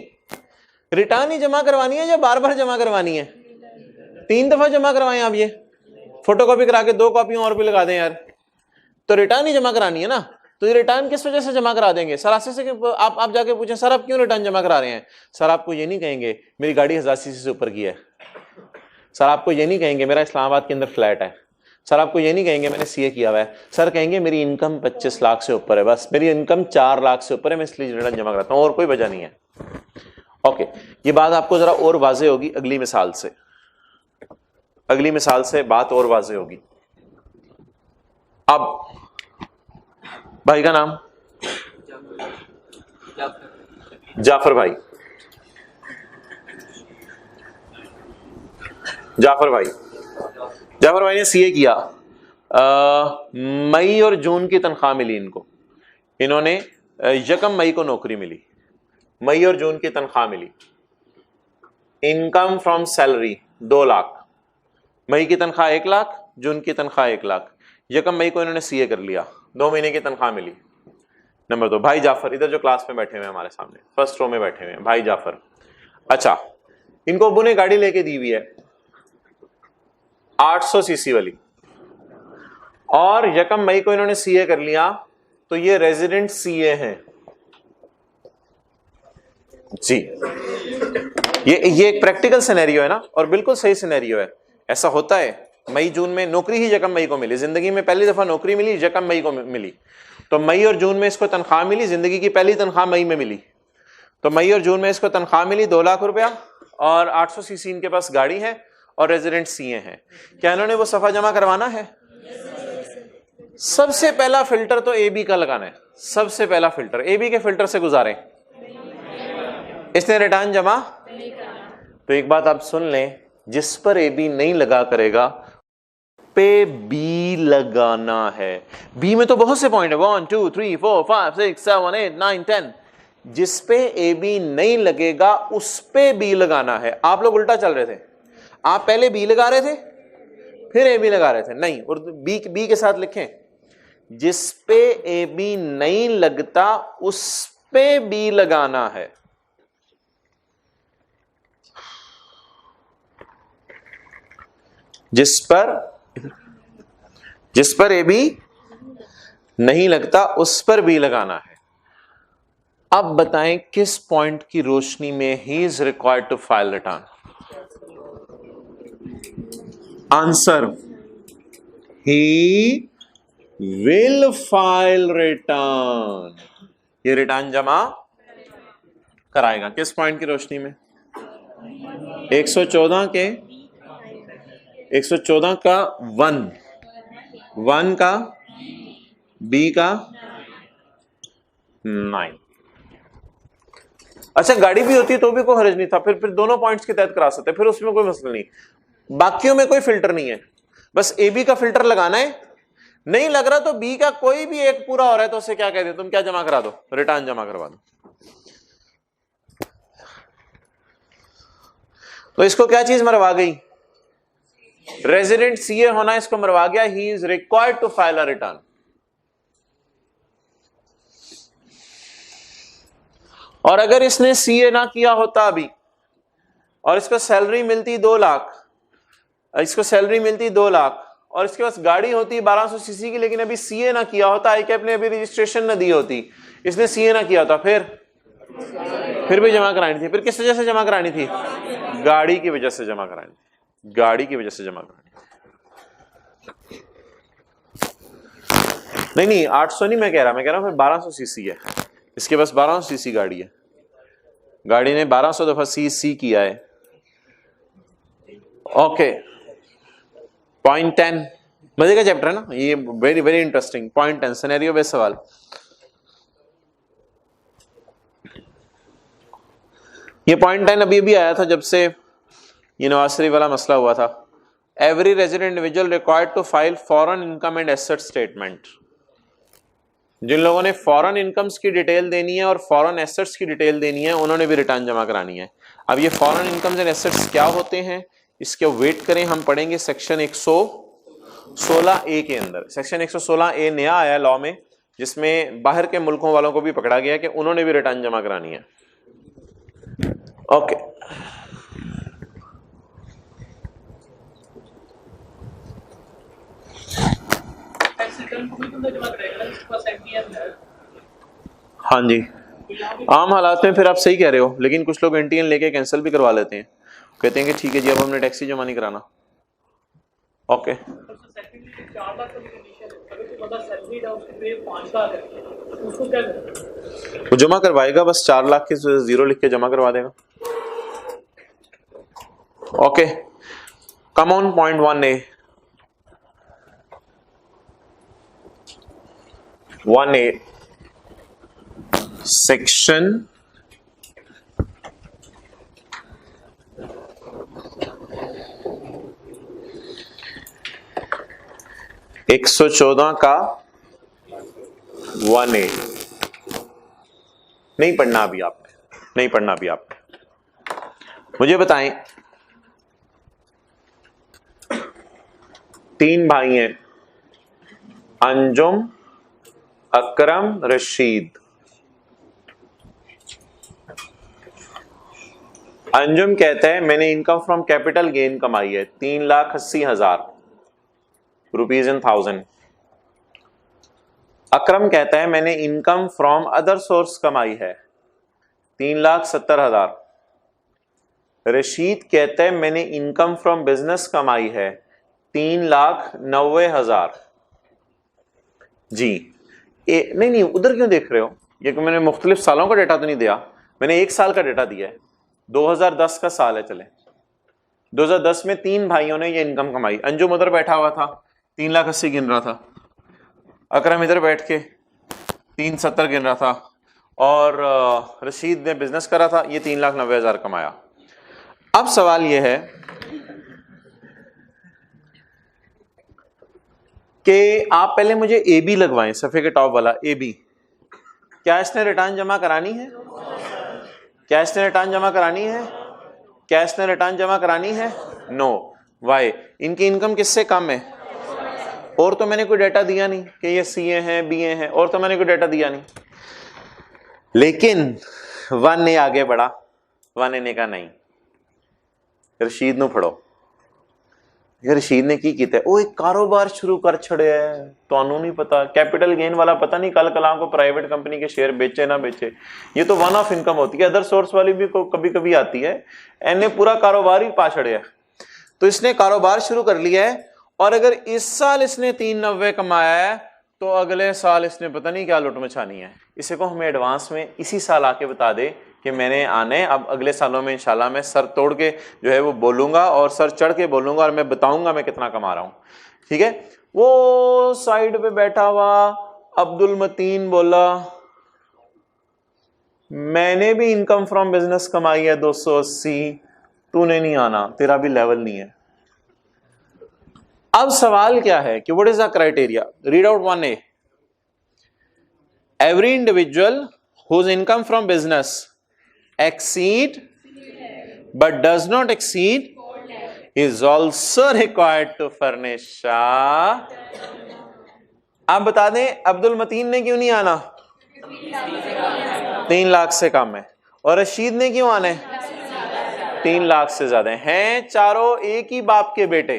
रिटर्न ही जमा करवानी है या बार बार जमा करवानी है? 3 दफा जमा करवाएं आप, ये फोटोकॉपी करा के 2 कॉपी और भी लगा दें यार, तो रिटर्न ही जमा करानी है ना। तो ये रिटर्न किस वजह से जमा करा देंगे? सर से आप जाके पूछें, सर आप क्यों रिटर्न जमा करा रहे हैं? सर आपको ये नहीं कहेंगे मेरी गाड़ी 1000 सीसी से ऊपर की है। सर आपको ये नहीं कहेंगे मेरा इस्लामाबाद के अंदर फ्लैट है। सर आपको ये नहीं कहेंगे मैंने सीए किया हुआ है। सर कहेंगे मेरी इनकम 25 लाख से ऊपर है, बस मेरी इनकम 4 लाख से ऊपर है, मैं इसलिए रिटर्न जमा कराता हूं, और कोई वजह नहीं है। ओके, ये बात आपको जरा और वाजे होगी अगली मिसाल से। अगली मिसाल से बात और वाजे होगी। अब भाई का नाम जाफर भाई। जाफर भाई ने सीए किया। मई और जून की तनख्वाह मिली इनको। इन्होंने 1 मई को नौकरी मिली, मई और जून की तनख्वाह मिली। इनकम फ्रॉम सैलरी 2 लाख, मई की तनख्वाह 1 लाख, जून की तनख्वाह 1 लाख। यकम मई को इन्होंने सीए कर लिया, 2 महीने की तनख्वाह मिली। नंबर 2, भाई जाफर, इधर जो क्लास में बैठे हुए हैं हमारे सामने, फर्स्ट रो में बैठे हुए हैं भाई जाफर। अच्छा, इनको अबू ने गाड़ी लेके दी हुई है 800 सीसी वाली, और यकम मई को इन्होंने सीए कर लिया, तो ये रेजिडेंट सीए हैं जी। ये एक प्रैक्टिकल सिनेरियो है ना, और बिल्कुल सही सिनेरियो है। ऐसा होता है, मई जून में नौकरी ही यकम मई को मिली, जिंदगी में पहली दफा नौकरी मिली यकम मई को मिली, तो मई और जून में इसको तनख्वाह मिली, जिंदगी की पहली तनख्वाह मई में मिली, तो मई और जून में इसको तनख्वाह मिली 2 लाख रुपया, और 800 सीसी इनके पास गाड़ी है, और रेजिडेंट सीए हैं। क्या इन्होंने वो सफा जमा करवाना है? सबसे पहला फिल्टर तो ए बी का लगाना है, सबसे पहला फिल्टर ए बी के फिल्टर से गुजारें, इसने रिटर्न जमा। तो एक बात आप सुन लें, जिस पर ए बी नहीं लगा करेगा पे बी लगाना है। बी में तो बहुत से पॉइंट है, 1 2 3 4 5 6 7 8 9 10, जिस पे ए बी नहीं लगेगा उस पे बी लगाना है। आप लोग उल्टा चल रहे थे, आप पहले बी लगा रहे थे फिर ए बी लगा रहे थे, नहीं, और बी के साथ लिखें, जिस पे ए बी नहीं लगता उस पे बी लगाना है। जिस पर ए बी नहीं लगता उस पर बी लगाना है। अब बताएं किस पॉइंट की रोशनी में he is required to file return? Answer, he will file return. ये रिटर्न जमा कराएगा किस पॉइंट की रोशनी में? 114 का 1 का बी का 9। अच्छा, गाड़ी भी होती तो भी कोई हर्ज नहीं था, फिर दोनों पॉइंट्स के तहत करा सकते, फिर उसमें कोई मसला नहीं। बाकियों में कोई फिल्टर नहीं है, बस ए बी का फिल्टर लगाना है। नहीं लग रहा तो बी का कोई भी एक पूरा हो रहा है तो उसे क्या कहते हैं, तुम क्या जमा करा दो, रिटर्न जमा करवा दो। तो इसको क्या चीज मरवा गई? रेजिडेंट सीए होना इसको मरवा गया। He is required to file a return. और अगर इसने सीए ना किया होता अभी, और इसको सैलरी मिलती 2 लाख, इसको सैलरी मिलती 2 लाख, और इसके पास गाड़ी होती 1200 सीसी की, लेकिन अभी सीए ना किया होता, आईकैप ने अभी रजिस्ट्रेशन ना दी होती, इसने सीए ना किया होता, फिर भी जमा करानी थी। फिर किस वजह से जमा करानी थी? गाड़ी की वजह से जमा करानी थी, गाड़ी की वजह से जमा करानी थी। नहीं 800 नहीं मैं कह रहा, मैं कह रहा हूं फिर 1200 सीसी है, इसके पास 1200 सीसी गाड़ी है, गाड़ी ने 1200 दफा सीसी किया है। ओके, पॉइंट 10 मजे का चैप्टर है ना ये, very very interesting. Point 10 scenario based सवाल। ये पॉइंट 10 अभी भी आया था जब से यूनिवर्सिटी वाला मसला हुआ था। Every resident individual required to file foreign income and asset statement. जिन लोगों ने फॉरेन इनकम्स की डिटेल देनी है और फॉरेन एसेट्स की डिटेल देनी है, उन्होंने भी रिटर्न जमा करानी है। अब ये फॉरेन इनकम्स एंड एसेट्स क्या होते हैं, इसके वेट करें, हम पढ़ेंगे सेक्शन 116A के अंदर। सेक्शन 116A नया आया लॉ में, जिसमें बाहर के मुल्कों वालों को भी पकड़ा गया कि उन्होंने भी रिटर्न जमा करानी है। ओके, हाँ जी, आम हालात में फिर आप सही कह रहे हो, लेकिन कुछ लोग एनटीएन लेके कैंसिल भी करवा लेते हैं, कहते हैं कि ठीक है जी अब हमने टैक्सी जमा नहीं कराना। ओके, वो जमा करवाएगा, बस 4 लाख के 0 लिख के जमा करवा देगा। Okay, come on point 1A। 1A section 114 का 1A नहीं पढ़ना अभी आपने, नहीं पढ़ना अभी आपने। मुझे बताएं, 3 भाई हैं, अंजुम, अकरम, रशीद। अंजुम कहता है मैंने इनकम फ्रॉम कैपिटल गेन कमाई है 3,80,000 रुपीज इन 1000। अकरम कहता है मैंने इनकम फ्रॉम अदर सोर्स कमाई है 3,70,000। रशीद कहता है मैंने इनकम फ्रॉम बिजनेस कमाई है 3,90,000। जी नहीं उधर क्यों देख रहे हो? ये कि मैंने मुख्तलिफ सालों का डेटा तो नहीं दिया, मैंने एक साल का डेटा दिया है। 2010 का साल है, चले 2010 में 3 भाइयों ने ये इनकम कमाई। अंजुम उधर बैठा हुआ था 3,80,000 गिन रहा था, अकरम इधर बैठ के 370 गिन रहा था, और रशीद ने बिजनेस करा था, ये 3,90,000 कमाया। अब सवाल यह है कि आप पहले मुझे ए बी लगवाएं, सफे के टॉप वाला ए बी। क्या इसने रिटर्न जमा करानी है? क्या इसने रिटर्न जमा करानी है? क्या इसने रिटर्न जमा करानी है? नो। वाई? इनकी इनकम किससे कम है? और तो मैंने कोई डेटा दिया नहीं कि ये सीए हैं, बीए हैं, और तो मैंने कोई डेटा दिया नहीं। लेकिन वन ने आगे बढ़ा, वन ने कहा नहीं रशीद नु फड़ो। रशीद ने की कीता, ओ एक कारोबार शुरू कर छड़िया है, ਤੁਹਾਨੂੰ नहीं पता कैपिटल गेन वाला पता नहीं कल कलाम को प्राइवेट कंपनी के शेयर बेचे ना बेचे। ये तो वन ऑफ इनकम होती है, अदर सोर्स वाली भी कभी कभी आती है। इन्हें पूरा कारोबार ही पा छड़िया। तो इसने कारोबार शुरू कर लिया है, और अगर इस साल इसने 390 कमाया है तो अगले साल इसने पता नहीं क्या लुट मचानी है। इसे को हमें एडवांस में इसी साल आके बता दे कि मैंने आने अब अगले सालों में इंशाल्लाह मैं सर तोड़ के जो है वो बोलूंगा, और सर चढ़ के बोलूंगा, और मैं बताऊंगा मैं कितना कमा रहा हूं। ठीक है? वो साइड पे बैठा हुआ अब्दुल मतीन बोला मैंने भी इनकम फ्रॉम बिजनेस कमाई है 280, तूने नहीं आना, तेरा भी लेवल नहीं है। अब सवाल क्या है कि what is the criteria? Read out 1A। Every individual whose income from business exceed but does not exceed is also required to furnish आप बता दें अब्दुल मतीन ने क्यों नहीं आना? 3 लाख से कम है। और रशीद ने क्यों आना है? 3 लाख से ज्यादा हैं। चारों एक ही बाप के बेटे,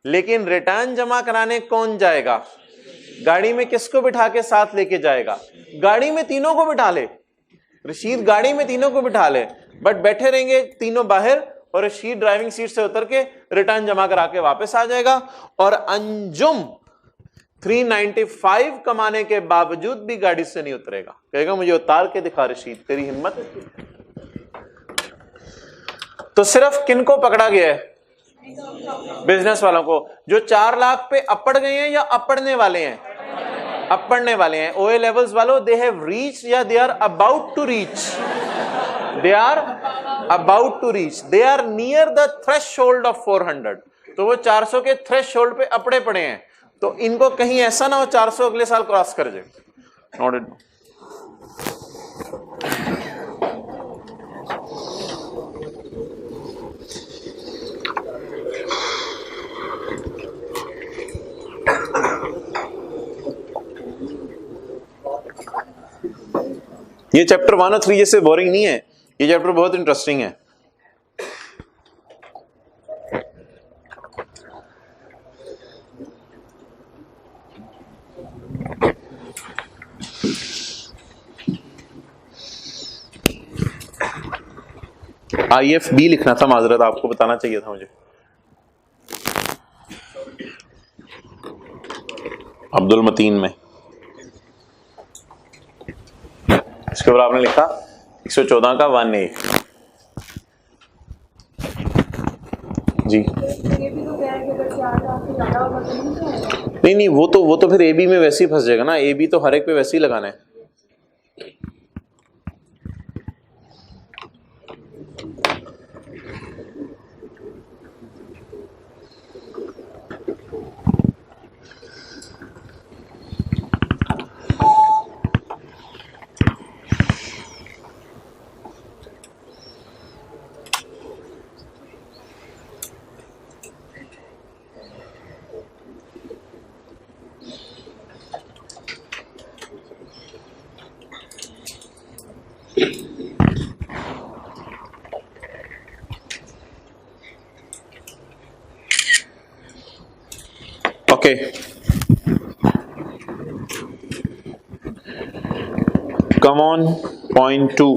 लेकिन रिटर्न जमा कराने कौन जाएगा? गाड़ी में किसको बिठा के साथ लेके जाएगा? गाड़ी में तीनों को बिठा ले, रशीद गाड़ी में तीनों को बिठा ले, बट बैठे रहेंगे तीनों बाहर, और रशीद ड्राइविंग सीट से उतर के रिटर्न जमा करा के वापस आ जाएगा। और अंजुम 395 कमाने के बावजूद भी गाड़ी से नहीं उतरेगा, कहेगा मुझे उतार के दिखा रशीद, तेरी हिम्मत। तो सिर्फ किनको पकड़ा गया है? बिजनेस वालों को, जो 4 लाख पे अपड़ गए हैं या अपड़ने वाले हैं? अपड़ने वाले हैं। ओए लेवल्स वालों, दे हैव रीच्ड या they are about to reach, they are about to reach, they are near the threshold of 400। तो वो 400 के थ्रेशोल्ड पे अपड़े पड़े हैं। तो इनको कहीं ऐसा ना हो 400 अगले साल क्रॉस कर जाए। नोटेड। ये चैप्टर 1 और 3 जैसे बोरिंग नहीं है, ये चैप्टर बहुत इंटरेस्टिंग है। IFB लिखना था, माजरत आपको बताना चाहिए था मुझे। अब्दुल मतीन में इसके ऊपर आपने लिखा 114 का 1A। जी नहीं वो तो फिर AB में वैसे ही फंस जाएगा ना। AB तो हर एक पे वैसे ही लगाना है। Okay, come on point 2,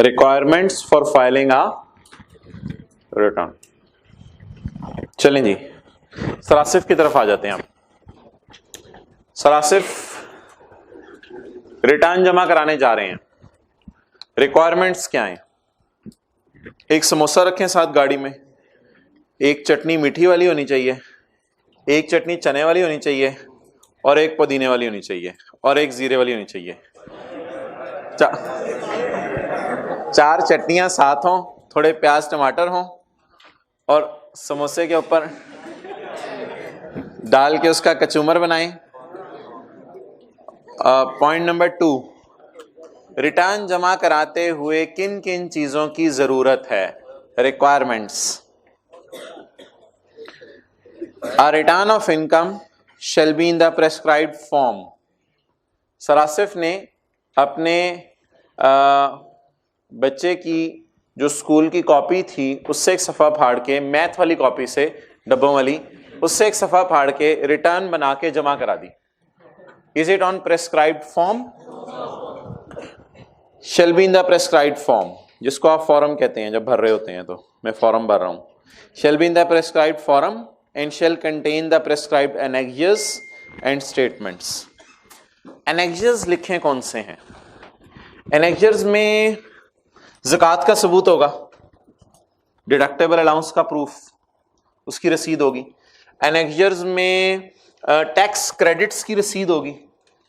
requirements for filing a return. चलें जी, सरासिफ की तरफ आ जाते हैं हम। सरासिफ रिटर्न जमा कराने जा रहे हैं। रिक्वायरमेंट्स क्या हैं? एक समोसा रखें साथ गाड़ी में, एक चटनी मीठी वाली होनी चाहिए, एक चटनी चने वाली होनी चाहिए, और एक पुदीने वाली होनी चाहिए, और एक जीरे वाली होनी चाहिए। चार चटनियां साथ हों, थोड़े प्याज टमाटर हों, और समोसे के ऊपर डाल के उसका कचूमर बनाएं। पॉइंट नंबर 2, रिटर्न जमा कराते हुए किन किन चीजों की जरूरत है? Requirements. A return of income shall be in the prescribed form. सरासिफ ने अपने बच्चे की जो स्कूल की कॉपी थी उससे एक सफ़ा फाड़ के, मैथ वाली कॉपी से, डब्बों वाली, उससे एक सफ़ा फाड़ के रिटर्न बना के जमा करा दी। Is it on prescribed form? Shall be in the prescribed form, जिसको आप फॉर्म कहते हैं जब भर रहे होते हैं, तो मैं फॉर्म भर रहा हूं। Shall be in the prescribed form and shall contain the prescribed annexures and statements. Annexures लिखें कौन से हैं? एनेक्सियर्स में ज़कात का सबूत होगा, डिडक्टेबल अलाउंस का प्रूफ, उसकी रसीद होगी। एनेक्सियर्स में टैक्स क्रेडिट्स की रसीद होगी,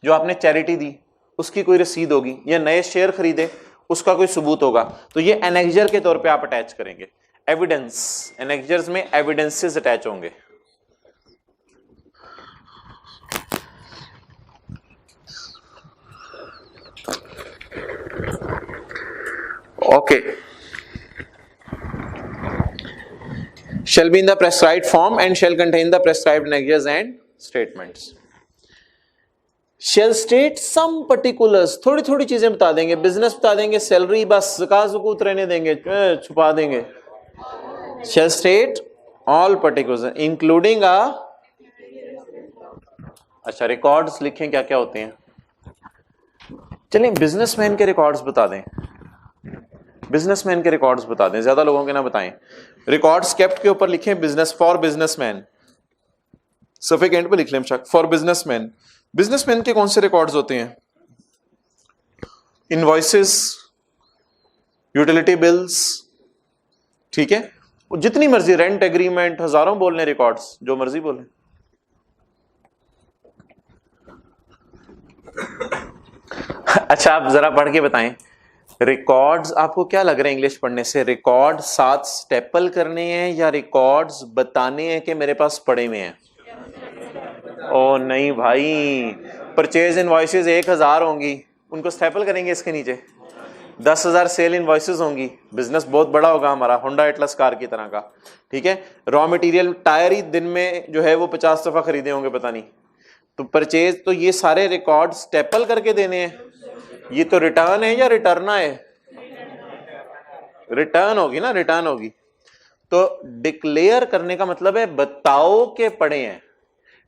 जो आपने चैरिटी दी उसकी कोई रसीद होगी, या नए शेयर खरीदे उसका कोई सबूत होगा। तो ये एनेक्सियर के तौर पे आप अटैच करेंगे। एविडेंस, एनेक्सियर्स में एविडेंसेस अटैच होंगे। Okay, shall be in the prescribed form and shall contain the prescribed annexures and statements. Shall state some particulars, थोड़ी थोड़ी चीजें बता देंगे, बिजनेस बता देंगे, सैलरी बस, ज़कात ज़ुकूत रहने देंगे, छुपा देंगे। Shall state all particulars including a, अच्छा रिकॉर्ड्स लिखें क्या क्या होते हैं? चलिए बिजनेसमैन के रिकॉर्ड्स बता दें, बिजनेसमैन के रिकॉर्ड्स बता दें, ज्यादा लोगों के ना बताएं। रिकॉर्ड्स केप्ट के ऊपर लिखें बिजनेस फॉर बिजनेसमैन, सफे के एंड पे लिख लें फॉर बिजनेसमैन। बिजनेसमैन के कौन से रिकॉर्ड्स होते हैं? इनवॉइसेस, यूटिलिटी बिल्स, ठीक है, जितनी मर्जी, रेंट एग्रीमेंट, हजारों बोल लें रिकॉर्ड्स, जो मर्जी बोलें। अच्छा आप जरा पढ़ के बताएं, रिकॉर्ड्स आपको क्या लग रहा है इंग्लिश पढ़ने से? रिकॉर्ड साथ स्टेपल करने हैं या रिकॉर्ड्स बताने हैं कि मेरे पास पड़े हुए हैं? ओ नहीं भाई, परचेज इनवॉइसेस 1000 होंगी, उनको स्टेपल करेंगे इसके नीचे। 10,000 सेल इनवॉइसेस होंगी, बिजनेस बहुत बड़ा होगा हमारा, होंडा एटलस कार की तरह का, ठीक है। रॉ मटेरियल टायर ही दिन में जो है वो 50 दफा खरीदे होंगे पता नहीं, तो परचेज, तो ये सारे रिकॉर्ड स्टेपल करके देने हैं। ये तो रिटर्न है या रिटर्ना है? रिटर्न होगी ना, रिटर्न होगी। तो डिक्लेयर करने का मतलब है बताओ के पड़े हैं,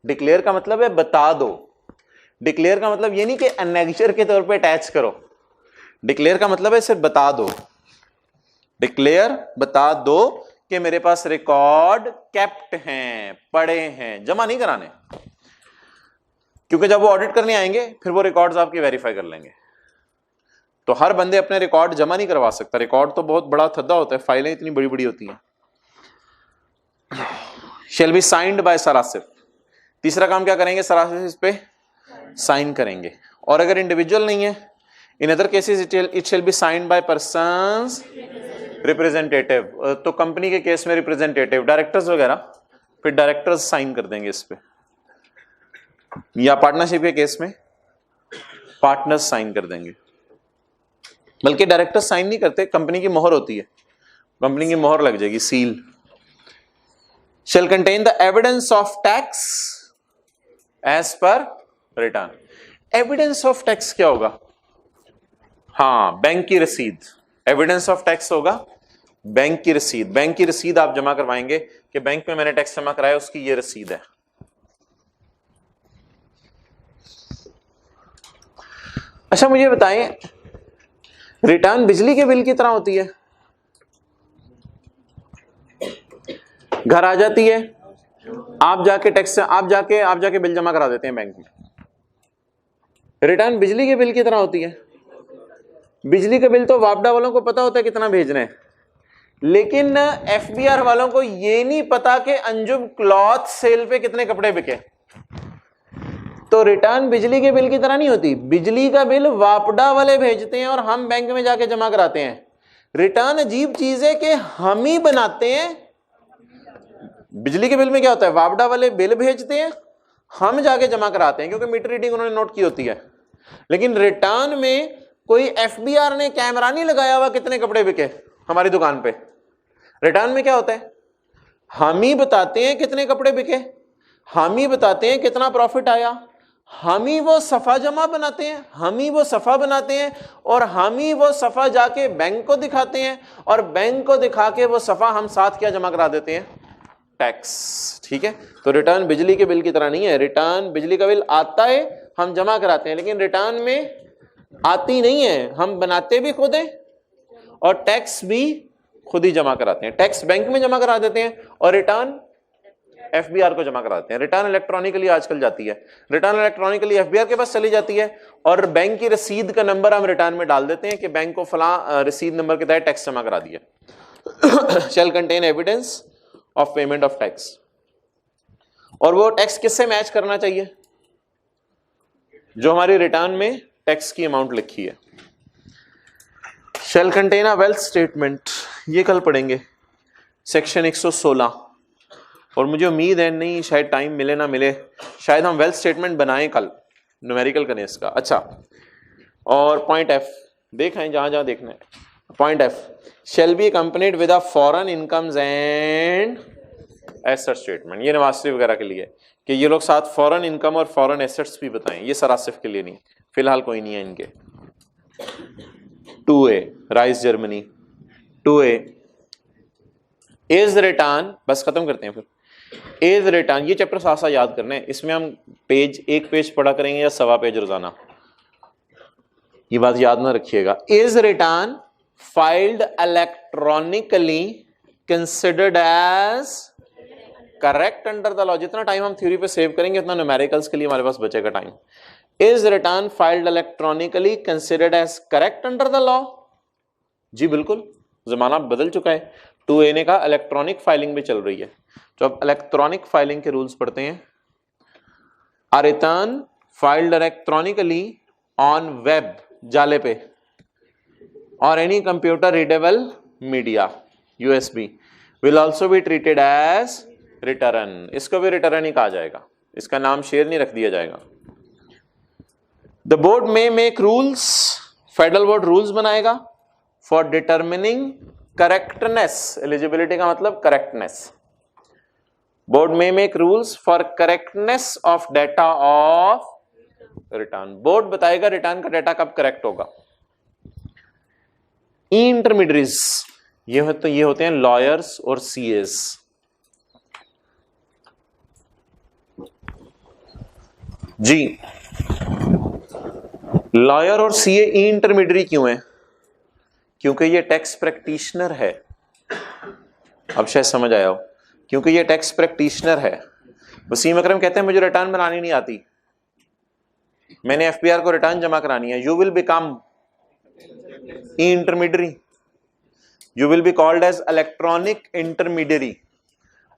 डिक्लेयर का मतलब है बता दो। डिक्लेयर का मतलब ये नहीं कि एनेक्सियर के तौर पे अटैच करो, डिक्लेयर का मतलब है सिर्फ बता दो। डिक्लेयर बता दो कि मेरे पास रिकॉर्ड केप्ट हैं, पड़े हैं, जमा नहीं कराने, क्योंकि जब वो ऑडिट करने आएंगे फिर वो रिकॉर्ड्स आपके वेरीफाई कर लेंगे। तो हर बंदे अपने रिकॉर्ड जमा नहीं करवा सकता, रिकॉर्ड तो बहुत बड़ा थद्दा होता है, फाइलें इतनी बड़ी बड़ी होती हैं। शेल बी साइंड बाय सरासिफ। तीसरा काम क्या करेंगे? सरासिफ इस पे साइन करेंगे। और अगर इंडिविजुअल नहीं है, in other cases it shall be signed bye persons representative. तो कंपनी के केस में रिप्रेजेंटेटिव, डायरेक्टर्स वगैरह, फिर डायरेक्टर्स साइन कर देंगे इस पे, या पार्टनरशिप के केस में पार्टनर्स साइन कर देंगे। बल्कि डायरेक्टर्स साइन नहीं करते, कंपनी की मोहर होती है, कंपनी की मोहर लग जाएगी, seal. Shall contain the evidence of tax as per return. Evidence of tax क्या होगा? हाँ, बैंक की रसीद, एविडेंस ऑफ टैक्स होगा बैंक की रसीद, बैंक की रसीद आप जमा करवाएंगे कि बैंक में मैंने टैक्स जमा कराया, उसकी ये रसीद है। अच्छा मुझे बताएं, रिटर्न बिजली के बिल की तरह होती है, घर आ जाती है, आप जाके टैक्स आप जाके बिल जमा करा देते हैं बैंक में। रिटर्न बिजली के बिल की तरह होती है। बिजली का बिल तो वापडा वालों को पता होता है कितना भेजना है, लेकिन एफबीआर वालों को ये नहीं पता कि अंजुम क्लॉथ सेल पे कितने कपड़े बिके। तो रिटर्न बिजली के बिल की तरह नहीं होती। बिजली का बिल वापडा वाले भेजते हैं और हम बैंक में जाके जमा कराते हैं। रिटर्न अजीब चीज है कि हम ही बनाते हैं। बिजली के बिल में क्या होता है, वापडा वाले बिल भेजते हैं, हम जाके जमा कराते हैं, क्योंकि मीटर रीडिंग उन्होंने नोट की होती है। लेकिन रिटर्न में कोई एफबीआर ने कैमरा नहीं लगाया हुआ कितने कपड़े बिके हमारी दुकान पे। रिटर्न में क्या होता है, हम ही बताते हैं कितने कपड़े बिके, हम ही बताते हैं कितना प्रॉफिट आया, हम ही वो सफा जमा बनाते हैं, हम ही वो सफा बनाते हैं, और हम ही वो सफा जाके बैंक को दिखाते हैं, और बैंक को दिखा के वो सफा हम साथ क्या जमा करा देते हैं, टैक्स। ठीक है, तो रिटर्न बिजली के बिल की तरह नहीं है। रिटर्न बिजली का बिल आता है, हम जमा कराते हैं, लेकिन रिटर्न में आती नहीं है, हम बनाते भी खुद हैं और टैक्स भी खुद ही जमा कराते हैं। टैक्स बैंक में जमा करा देते हैं और रिटर्न एफबीआर को जमा कराते हैं। रिटर्न इलेक्ट्रॉनिकली आजकल जाती है, रिटर्न इलेक्ट्रॉनिकली एफबीआर के पास चली जाती है, और बैंक की रसीद का नंबर हम रिटर्न में डाल देते हैं कि बैंक को फला रसीद नंबर के तहत टैक्स जमा करा दिया। Shall contain evidence of payment of tax. और वो टैक्स किससे मैच करना चाहिए, जो हमारी रिटर्न में टैक्स की अमाउंट लिखी है। शैल कंटेन अ वेल्थ स्टेटमेंट, ये कल पढ़ेंगे सेक्शन 116। और मुझे उम्मीद है, नहीं शायद टाइम मिले ना मिले, शायद हम वेल्थ स्टेटमेंट बनाएं कल, न्यूमेरिकल करें इसका। अच्छा, और पॉइंट एफ देखें जहां जहां देखना है। Point F, shall be accompanied with a foreign incomes and asset statement. ये नवासी वगैरह के लिए कि ये लोग साथ फॉरेन इनकम और फॉरेन एसेट्स भी बताएं, ये सरासिफ के लिए नहीं, फिलहाल कोई नहीं है इनके। 2A rice Germany, 2A is return, बस खत्म करते हैं फिर। इज रिटर्न, ये चैप्टर साथ साथ याद करना है, इसमें हम एक पेज पढ़ा करेंगे या सवा पेज रोजाना, ये बात याद ना रखिएगा। Is return filed electronically considered as correct under the law. जितना टाइम हम थ्योरी पे सेव करेंगे उतना न्यूमेरिकल्स के लिए हमारे पास बचेगा time. Is return filed electronically considered as correct under the law. जी बिल्कुल, जमाना बदल चुका है। 2A ने कहा इलेक्ट्रॉनिक फाइलिंग भी चल रही है, तो अब इलेक्ट्रॉनिक फाइलिंग के रूल्स पढ़ते हैं। A return filed electronically on web, जाले पे, और any computer readable media USB will also be treated as return. इसको भी रिटर्न ही कहा जाएगा, इसका नाम शेयर नहीं रख दिया जाएगा। द बोर्ड में make rules, federal board rules बनाएगा फॉर डिटर्मिनिंग करेक्टनेस। एलिजिबिलिटी का मतलब करेक्टनेस। बोर्ड में make rules for correctness of data of return. Board बताएगा रिटर्न का डेटा कब करेक्ट होगा। इंटरमीडियरीज, ये होते हैं लॉयर्स और CAs। जी, लॉयर और CA इंटरमीडियरी क्यों है, क्योंकि ये टैक्स प्रैक्टिशनर है। अब शायद समझ आया हो, क्योंकि ये टैक्स प्रैक्टिशनर है। वसीम अकरम कहते हैं मुझे रिटर्न बनानी नहीं आती, मैंने एफबीआर को रिटर्न जमा करानी है। You will become intermediary, you will be called as electronic intermediary.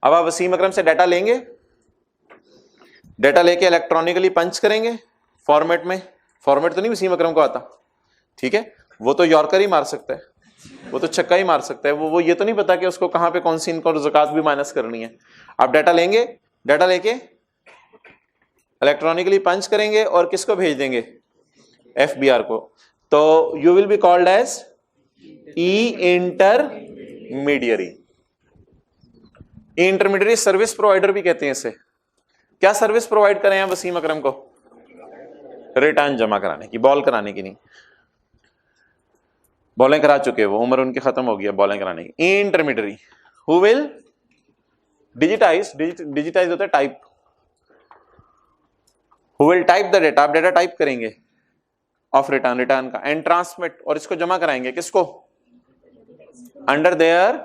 अब आप वसीम अकरम से डाटा लेंगे, डाटा लेके इलेक्ट्रॉनिकली पंच करेंगे फॉर्मेट में। फॉर्मेट तो नहीं वसीम अकरम को आता, ठीक है, वो तो यॉर्कर ही मार सकता है, वो तो छक्का ही मार सकता है, वो ये तो नहीं पता कि उसको कहां पे कौन सी इनकम और ज़कात भी माइनस करनी है। आप डाटा लेंगे, डाटा लेके इलेक्ट्रॉनिकली पंच करेंगे और किसको भेज देंगे, एफबीआर को। तो you will be called as intermediary. Intermediary service provider भी कहते हैं इसे। क्या सर्विस प्रोवाइड करें आप वसीम अकरम को, रिटर्न जमा कराने की, बॉल कराने की नहीं। बॉलें करा चुके, वो उम्र उनकी खत्म हो गई है बॉलें कराने की। Intermediary who will digitize, digitize होता है type, who will type the data, आप डेटा टाइप करेंगे ऑफ रिटर्न, रिटर्न का, एंड ट्रांसमिट, और इसको जमा कराएंगे किसको, under their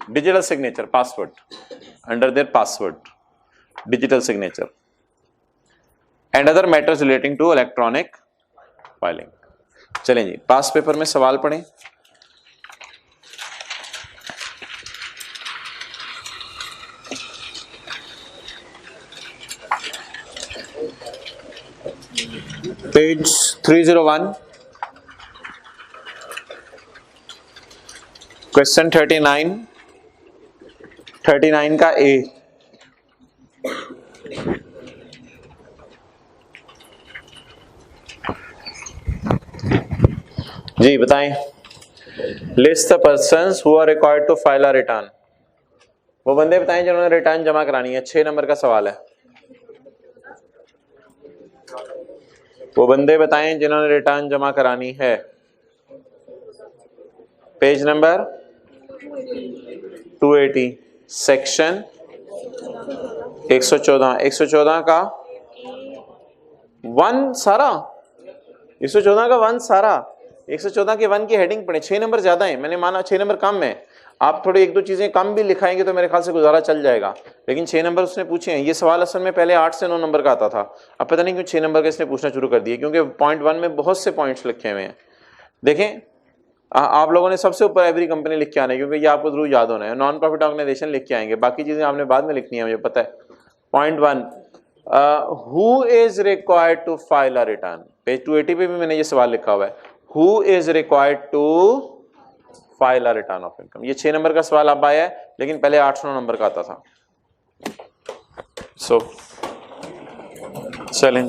digital signature password, under their password digital signature, and other matters relating to electronic filing. चलें जी, पास पेपर में सवाल पढ़ें। पेज 301, क्वेश्चन 39 का ए। जी बताएं, list the persons who are required to file a return. वो बंदे बताएं जिन्होंने रिटर्न जमा करानी है। 6 नंबर का सवाल है। वो बंदे बताएं जिन्होंने रिटर्न जमा करानी है। Page number 280, section 114। 114 का 1 सारा, 114 का 1 सारा, 114 के 1 की हेडिंग पढ़े। 6 नंबर ज्यादा है, मैंने माना 6 नंबर कम है। आप थोड़ी 1-2 चीजें कम भी लिखाएंगे तो मेरे ख्याल से गुजारा चल जाएगा, लेकिन 6 नंबर उसने पूछे हैं। ये सवाल असल में पहले 8 से 9 नंबर का आता था, अब पता नहीं क्यों 6 नंबर का इसने पूछना शुरू कर दिया, क्योंकि पॉइंट 1 में बहुत से पॉइंट्स लिखे हुए हैं। देखें, आप लोगों ने सबसे ऊपर एवरी कंपनी लिख के आना है, क्योंकि ये आपको जरूर याद होना है। नॉन प्रॉफिट ऑर्गेनाइजेशन लिख के आएंगे, बाकी चीजें आपने बाद में लिखनी है, मुझे पता है। Point 1, who is required to file a return. Page 280 पे भी मैंने ये सवाल लिखा हुआ है, who is required to file a return of income. ये 6 नंबर का सवाल अब आया है, लेकिन पहले 8-9 नंबर का आता था। सो चलें।